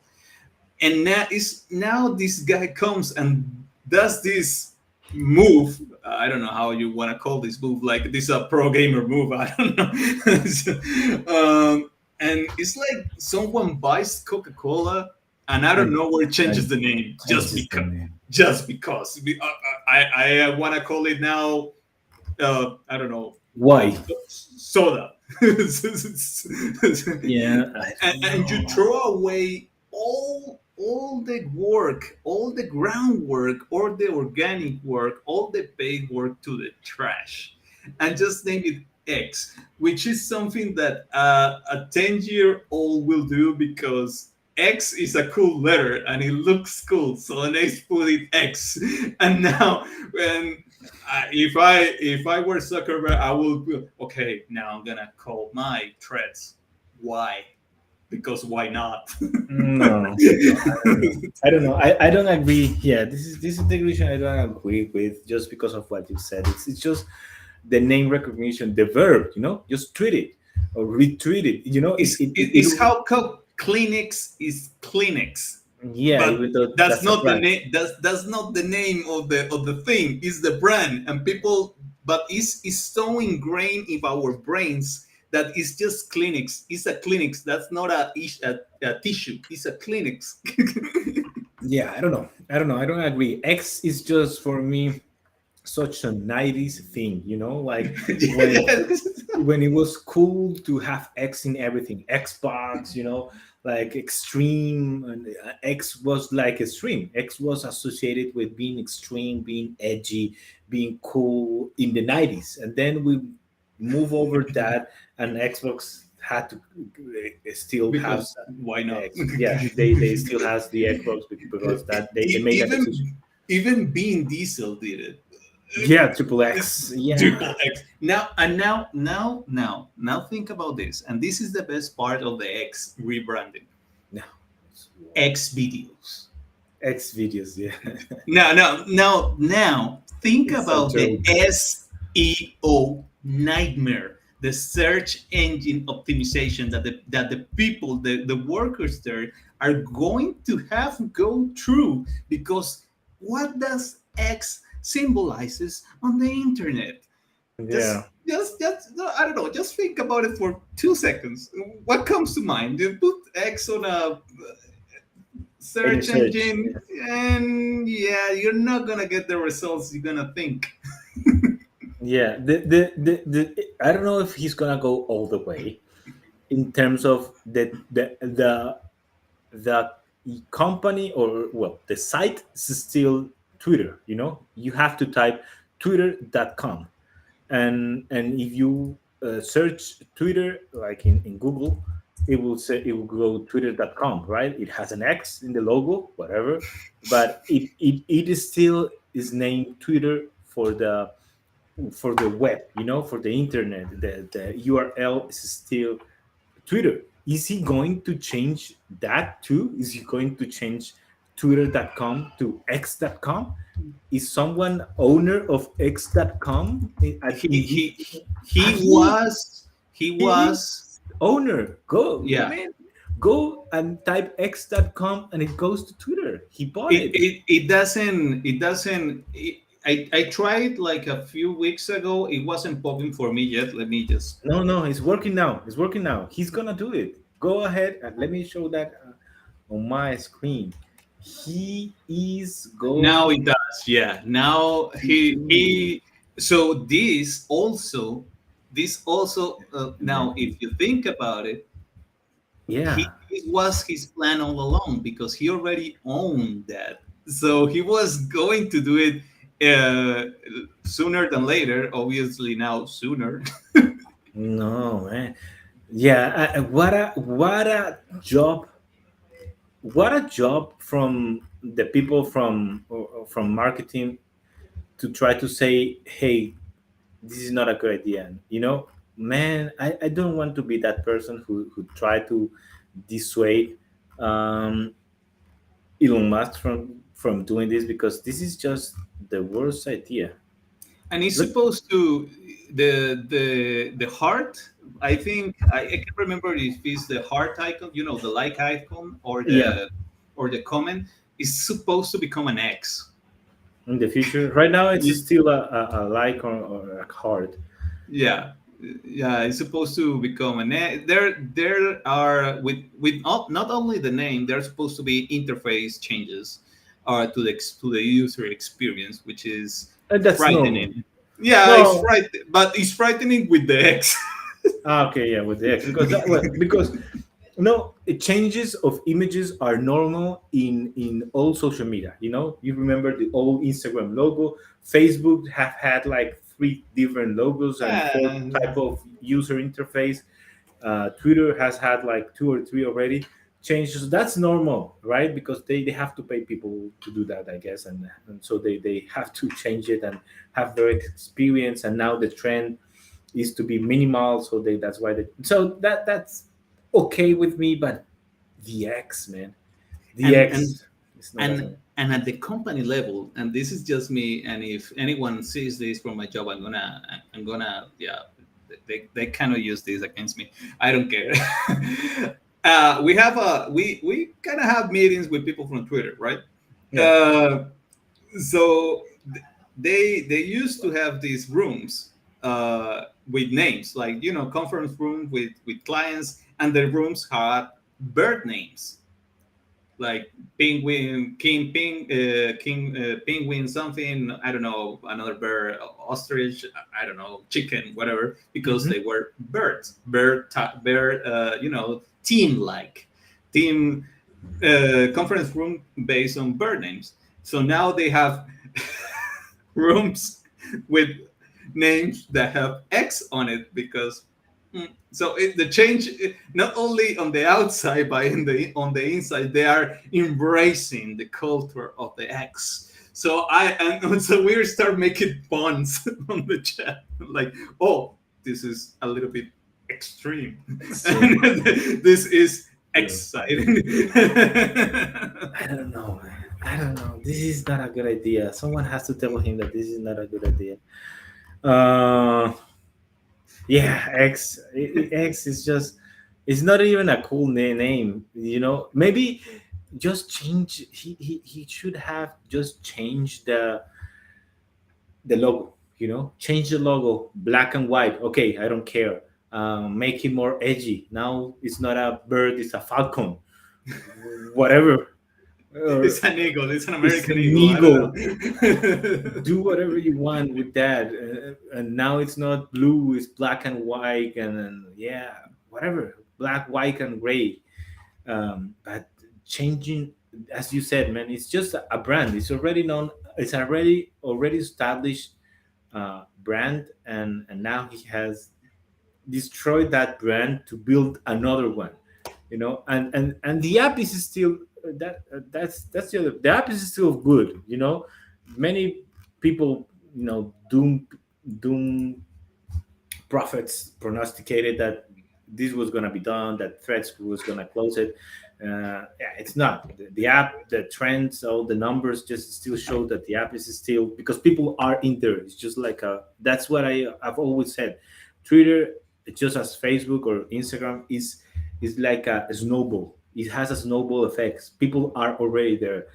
And now this guy comes and does this move. I don't know how you want to call this move, like this a pro gamer move. I don't know. And it's like someone buys Coca-Cola, and I don't And, know where it changes and the name just changes the because. name. Just because I want to call it now. I don't know, Why? soda. Yeah, I And you don't know. throw away all the work, all the groundwork, all the organic work, all the paid work to the trash, and just name it X, which is something that a 10-year-old will do because X is a cool letter and it looks cool. So they put it X, and now when if I were Zuckerberg, I will be, okay. Now I'm gonna call my threads Y, because why not? No, no, I don't know. I don't know. I don't agree. Yeah, this integration I don't agree with just because of what you said. It's just the name recognition, the verb. Just tweet it or retweet it. Is how Kleenex is Kleenex, Yeah, but even though that's that's a not the brand. name. That's not the name of the thing. It's the brand, and people. But it's so ingrained in our brains that it's just Kleenex. It's a Kleenex. That's not a tissue. It's a Kleenex. Yeah, I don't know. I don't know. I don't agree. X is just for me such a 90s thing, like when Yes. when it was cool to have X in everything, Xbox, like extreme, and X was like extreme. X was associated with being extreme, being edgy, being cool in the 90s. And then we move over that, and Xbox had to still have Because why not? X. Yeah, they still has the Xbox because that they made that decision. Even Bean Diesel did it. Yeah, triple It's X. Yeah. triple X. Now think about this, and this is the best part of the X rebranding. No. X videos. X videos. Yeah. Now think It's so about the true. SEO nightmare, the search engine optimization that the people, the workers there are going to have go through, because what does X symbolizes on the internet? Yeah. Just I don't know. Just think about it for 2 seconds. What comes to mind? You put X on a And you search search. engine, and yeah, you're not gonna get the results you're gonna think. Yeah. I don't know if he's gonna go all the way in terms of the company, or well, the site is still Twitter. You have to type twitter.com, and if you search Twitter like in Google, it will go twitter.com, right? It has an X in the logo, whatever, but it is still is named Twitter for the web, for the internet. The URL is still Twitter. Is he going to change that too? Is he going to change twitter.com to x.com? Is someone owner of x.com he in this? he he He he he was is owner. Go, Yeah. man. Go and type x.com and it goes to Twitter. He bought it it. it, it doesn't I tried like a few weeks ago. It wasn't popping for me yet. Let me just No, no, it's working now. It's working now. He's gonna do it. Go ahead and let me show that on my screen. He is Now going. it does. Yeah, now to- he so this also now, if you think about it, Yeah. it was his plan all along, because he already owned that. So he was going to do it sooner than later. Obviously, now sooner. No, man. Yeah. What a job from the people from marketing to try to say, hey, this is not a good idea. And, man, I don't want to be that person who try to dissuade um, Elon Musk from doing this, because this is just the worst idea. And it's Look, supposed to the heart. I think I can't remember if it's the heart icon, the like icon, yeah, or the comment is supposed to become an X. in the future. Right now, it's Ye- still a like or a heart. Yeah, yeah, it's supposed to become an X. There are with not only the name, there's supposed to be interface changes, to the user experience, which is And that's normal. frightening. Yeah, it's No, right, but it's frightening with the X. okay, yeah, with the X, because because no, changes of images are normal in all social media. You remember the old Instagram logo. Facebook have had like three different logos and four Yeah, type of user interface. Twitter has had like two or three already changes. That's normal, right? Because they have to pay people to do that, I guess, and so they have to change it and have their experience. And now the trend is to be minimal, so that's why so that's okay with me. But the X, man, the and and X is not a. and at the company level, and this is just me, and if anyone sees this from my job, I'm gonna yeah, they cannot use this against me. I don't care. We kind of have meetings with people from Twitter, right? Yeah. Uh, so they used to have these rooms with names, like conference room with clients, and the rooms had bird names, like penguin, penguin, something, I don't know, another bird, ostrich, I don't know, chicken, whatever, because Hmm. they were birds, bird, team, like team, conference room based on bird names. So now they have rooms with names that have X on it, because so the change, not only on the outside but on the inside, they are embracing the culture of the X. So so we start making puns on the chat, like, oh, this is a little bit extreme, Extreme. and this is Yeah. exciting. I don't know, man. I don't know. This is not a good idea. Someone has to tell him that this is not a good idea. Uh, yeah, X is just. It's not even a cool name. Maybe just change. He should have just changed the logo. Change the logo, black and white. Okay, I don't care. Make it more edgy. Now it's not a bird; it's a falcon. Whatever. Or It's an eagle. It's an it's American an eagle. I don't eagle. know. Do whatever you want with that. And now it's not blue; it's black and white, and yeah, whatever. Black, white, and gray. But changing, as you said, man, it's just a brand. It's already known. It's already established brand, and now he has destroyed that brand to build another one. And the app is still that's the app is still good. Many people, doom prophets prognosticated that this was going to be done, that Threads was going to close it. Yeah, it's not. The app, the trends, all the numbers just still show that the app is still, because people are in there. It's just like that's what I've always said. Twitter, just as Facebook or Instagram, is like a snowball. It has a snowball effect. People are already there.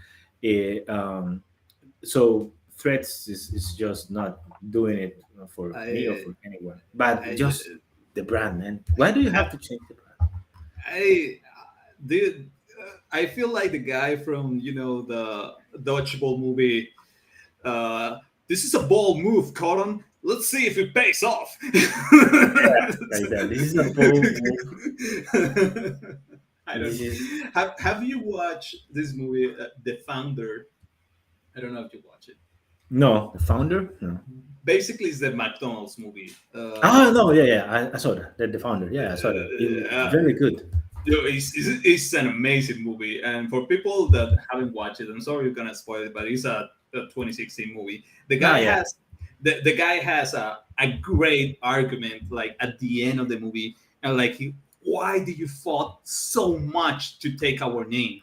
So Threads is just not doing it for me or I, for anyone. But I, just the brand, man. Why do you have have, to change the brand? I, dude, I feel like the guy from the dodgeball movie. Uh, this is a bold move, Cotton. Let's see if it pays off. Like that. This is a bold move. I don't This know. is Have you watched this movie, The Founder? I don't know if you watch it. no the founder. No. Basically, it's the McDonald's movie. Oh no, yeah, yeah. I saw that. The founder. Yeah, I saw that. Uh, Very good. it's an amazing movie, and for people that haven't watched it, I'm sorry you're gonna spoil it, but it's a 2016 movie. The Ah, guy yeah. has the guy has a great argument like at the end of the movie, and like why did you fought so much to take our name?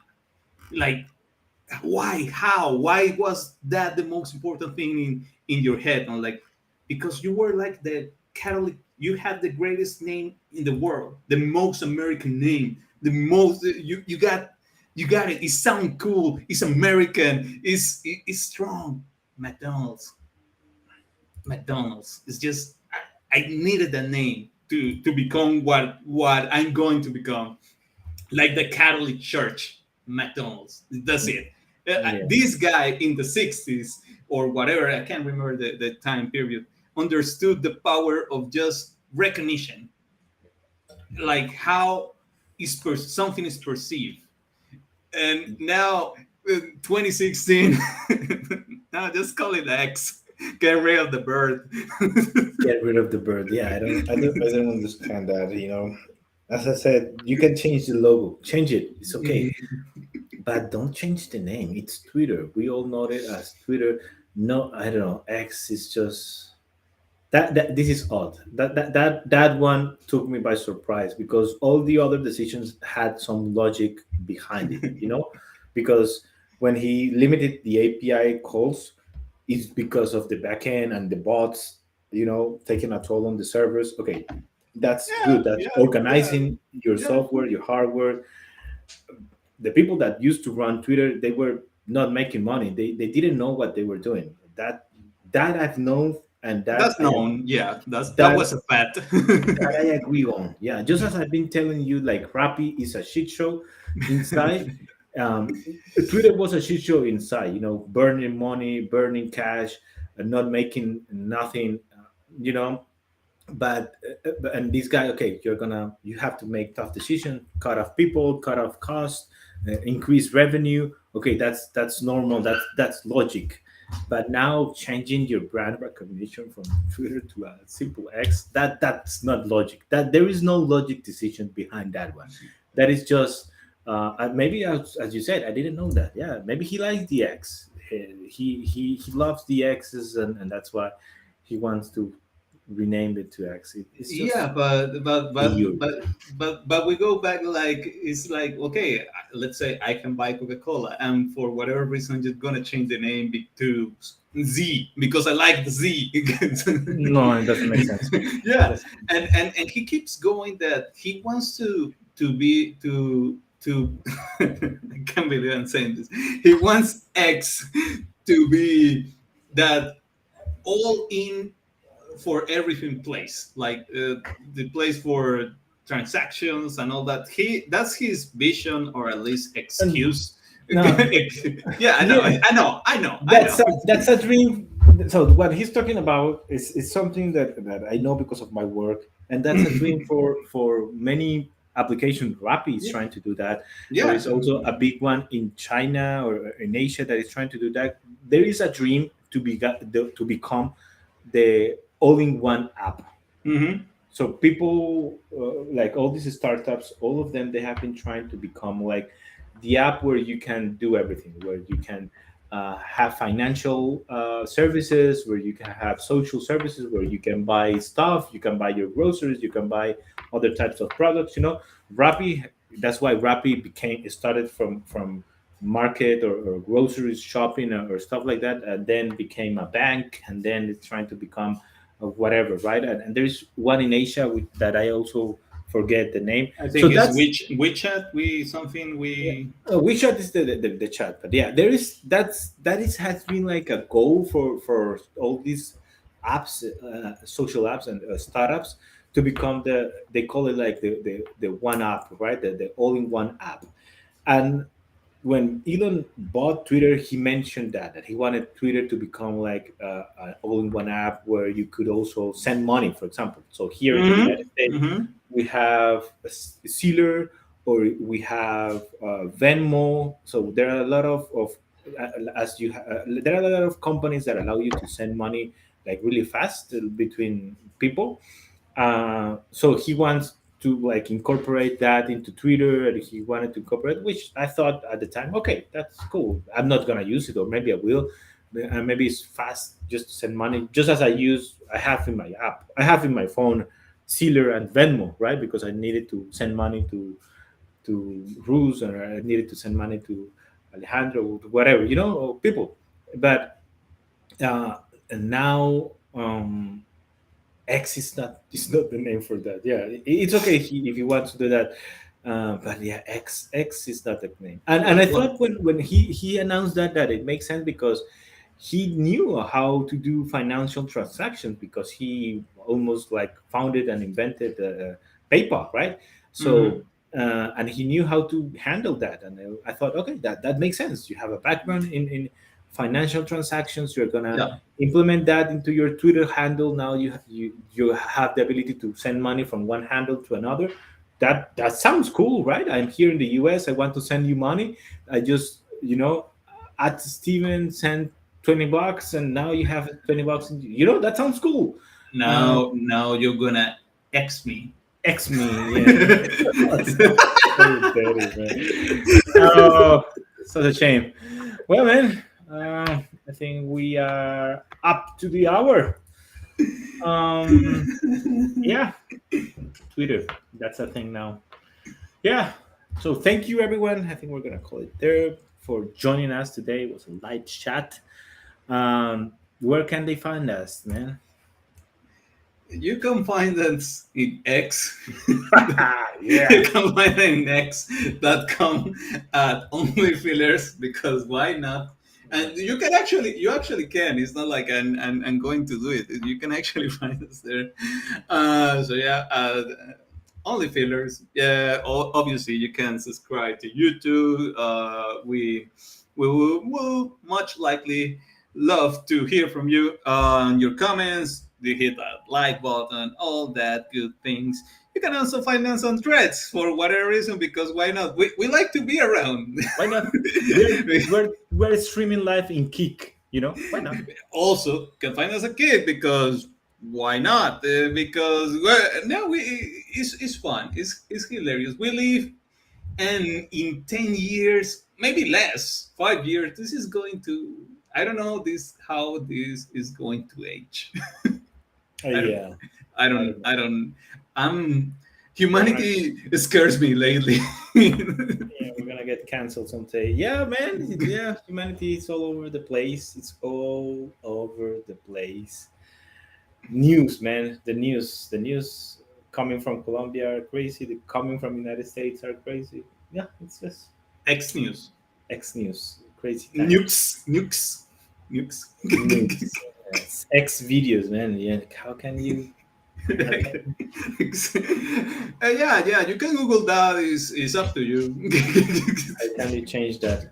Like why, how, why was that the most important thing in your head? And like because you were like the Catholic, you had the greatest name in the world, the most American name, the most you got it, it sounds cool, it's American, it's strong. McDonald's, McDonald's. It's just I needed a name to become what I'm going to become, like the Catholic Church, McDonald's. That's it. Yeah. This guy in the 60s or whatever, I can't remember the time period, understood the power of just recognition, like how something is perceived. And now, 2016, now just call it X. Get rid of the bird. Get rid of the bird. Yeah, I don't understand that. As I said, you can change the logo, change it. It's okay, but don't change the name. It's Twitter. We all know it as Twitter. No, I don't know. X is just that. This is odd. That one took me by surprise because all the other decisions had some logic behind it. Because when he limited the API calls, it's because of the backend and the bots, taking a toll on the servers. Okay, that's Yeah, good. That's yeah, yeah, organizing your yeah. software, your hardware. The people that used to run Twitter, they were not making money. They didn't know what they were doing. That I've known, and That's known. Yeah, that that was a fact. that I agree on. Yeah, just as I've been telling you, like Rappi is a shit show inside. Um, Twitter was a shit show inside. Burning money, burning cash, and not making nothing. You know, and this guy, okay, you have to make tough decisions, cut off people, cut off costs, increase revenue. Okay, that's normal. That's logic. But now changing your brand recognition from Twitter to a simple X, that's not logic. That there is no logic decision behind that one. That is just maybe as you said, I didn't know that. Yeah, maybe he likes the X. He loves the X's, and that's why he wants to rename it to X. It's Yeah, just weird. but we go back, like it's like okay, let's say I can buy Coca-Cola, and for whatever reason I'm just gonna change the name to Z because I like the Z. No, it doesn't make sense. It Yeah, doesn't. and he keeps going that he wants to be to I can't believe I'm saying this. He wants X to be that all in for everything place, like the place for transactions and all that. That's his vision, or at least And excuse. no, Yeah, I know, yeah, I that's know. a dream. So what he's talking about is something that I know because of my work, and that's a dream for many applications. Rappi is Yeah, trying to do that. There yeah. is also a big one in China or in Asia that is trying to do that. There is a dream to become the all-in-one app. Hmm. So people like all these startups, all of them, they have been trying to become like the app where you can do everything, where you can have financial services, where you can have social services, where you can buy stuff, you can buy your groceries, you can buy other types of products. Rappi. That's why Rappi became it started from market or groceries shopping or stuff like that, and then became a bank, and then it's trying to become whatever, right? And there's one in Asia that I also forget the name. I So think it's that's WeChat. We something yeah. we. WeChat is the chat, but yeah, there is that is has been like a goal for all these apps, social apps and startups to become they call it like the one app, right? The all in one app. And when Elon bought Twitter, he mentioned that he wanted Twitter to become like an all-in-one app where you could also send money, for example. So here in the Hmm. United States, Hmm. we have Sealer or we have Venmo. So there are a lot of there are a lot of companies that allow you to send money like really fast between people. So he wants to like incorporate that into Twitter, and he wanted to incorporate, which I thought at the time, okay, that's cool. I'm not gonna use it, or maybe I will, and maybe it's fast just to send money. Just as I have in my app, I have in my phone Sealer and Venmo, right? Because I needed to send money to Ruz, or I needed to send money to Alejandro, whatever, or people. But uh, and now X is not the name for that. Yeah, it's okay if you want to do that. But yeah, X is not the name. And I Well, thought when he announced that it makes sense because he knew how to do financial transactions because he almost like founded and invented PayPal, right? So mhm. and he knew how to handle that, and I thought, okay, that makes sense. You have a background in financial transactions. You're gonna Yeah. implement that into your Twitter handle. Now you have the ability to send money from one handle to another. That sounds cool, right? I'm here in the US. I want to send you money. I just at Steven send $20, and now you have $20. That sounds cool. Now you're gonna X me. X me, yeah. That sounds so dirty, man. Oh, such a shame. Well, man, I think we are up to the hour. Um, yeah, Twitter. That's a thing now. Yeah. So thank you, everyone. I think we're gonna call it there for joining us today. It was a light chat. Where can they find us, man? You can find us in X. Yeah. You can find it in X.com at OnlyFillers because why not? And you actually can. It's not like I'm going to do it. You can actually find us there. So yeah, OnlyFillers. Yeah, obviously you can subscribe to YouTube. We will much likely love to hear from you on your comments. You hit that like button, all that good things. You can also find us on threads for whatever reason, because why not? We like to be around. Why not? We're streaming live in Kick. Why not? Also, can find us a kid because why not? Because well, no, it's fun. It's hilarious. We live, and in 10 years, maybe less, 5 years, this is going to. I don't know this how this is going to age. I don't. Yeah. I I don't. don't know. I don't. I'm. We're gonna Humanity scares me lately. Yeah, we're gonna get canceled someday. Yeah, man. Yeah, humanity is all over the place. It's all over the place. News, man. The news coming from Colombia are crazy. The coming from United States are crazy. Yeah, it's just X news. X news. Crazy times. Nukes. Nukes. Nukes. News. Yes. X videos, man. Yeah. How can you? How can, Yeah. You can Google that. Is up to you. how can you change that?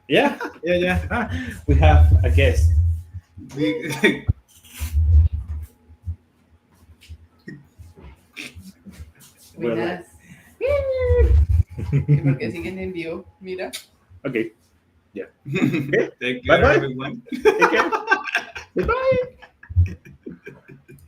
Yeah, yeah, yeah. We have a guest. We're like, Buenas. ¿Y por qué siguen en vivo? Mira. okay, yeah. Okay. Take Bye care, bye. everyone. Take care. Goodbye.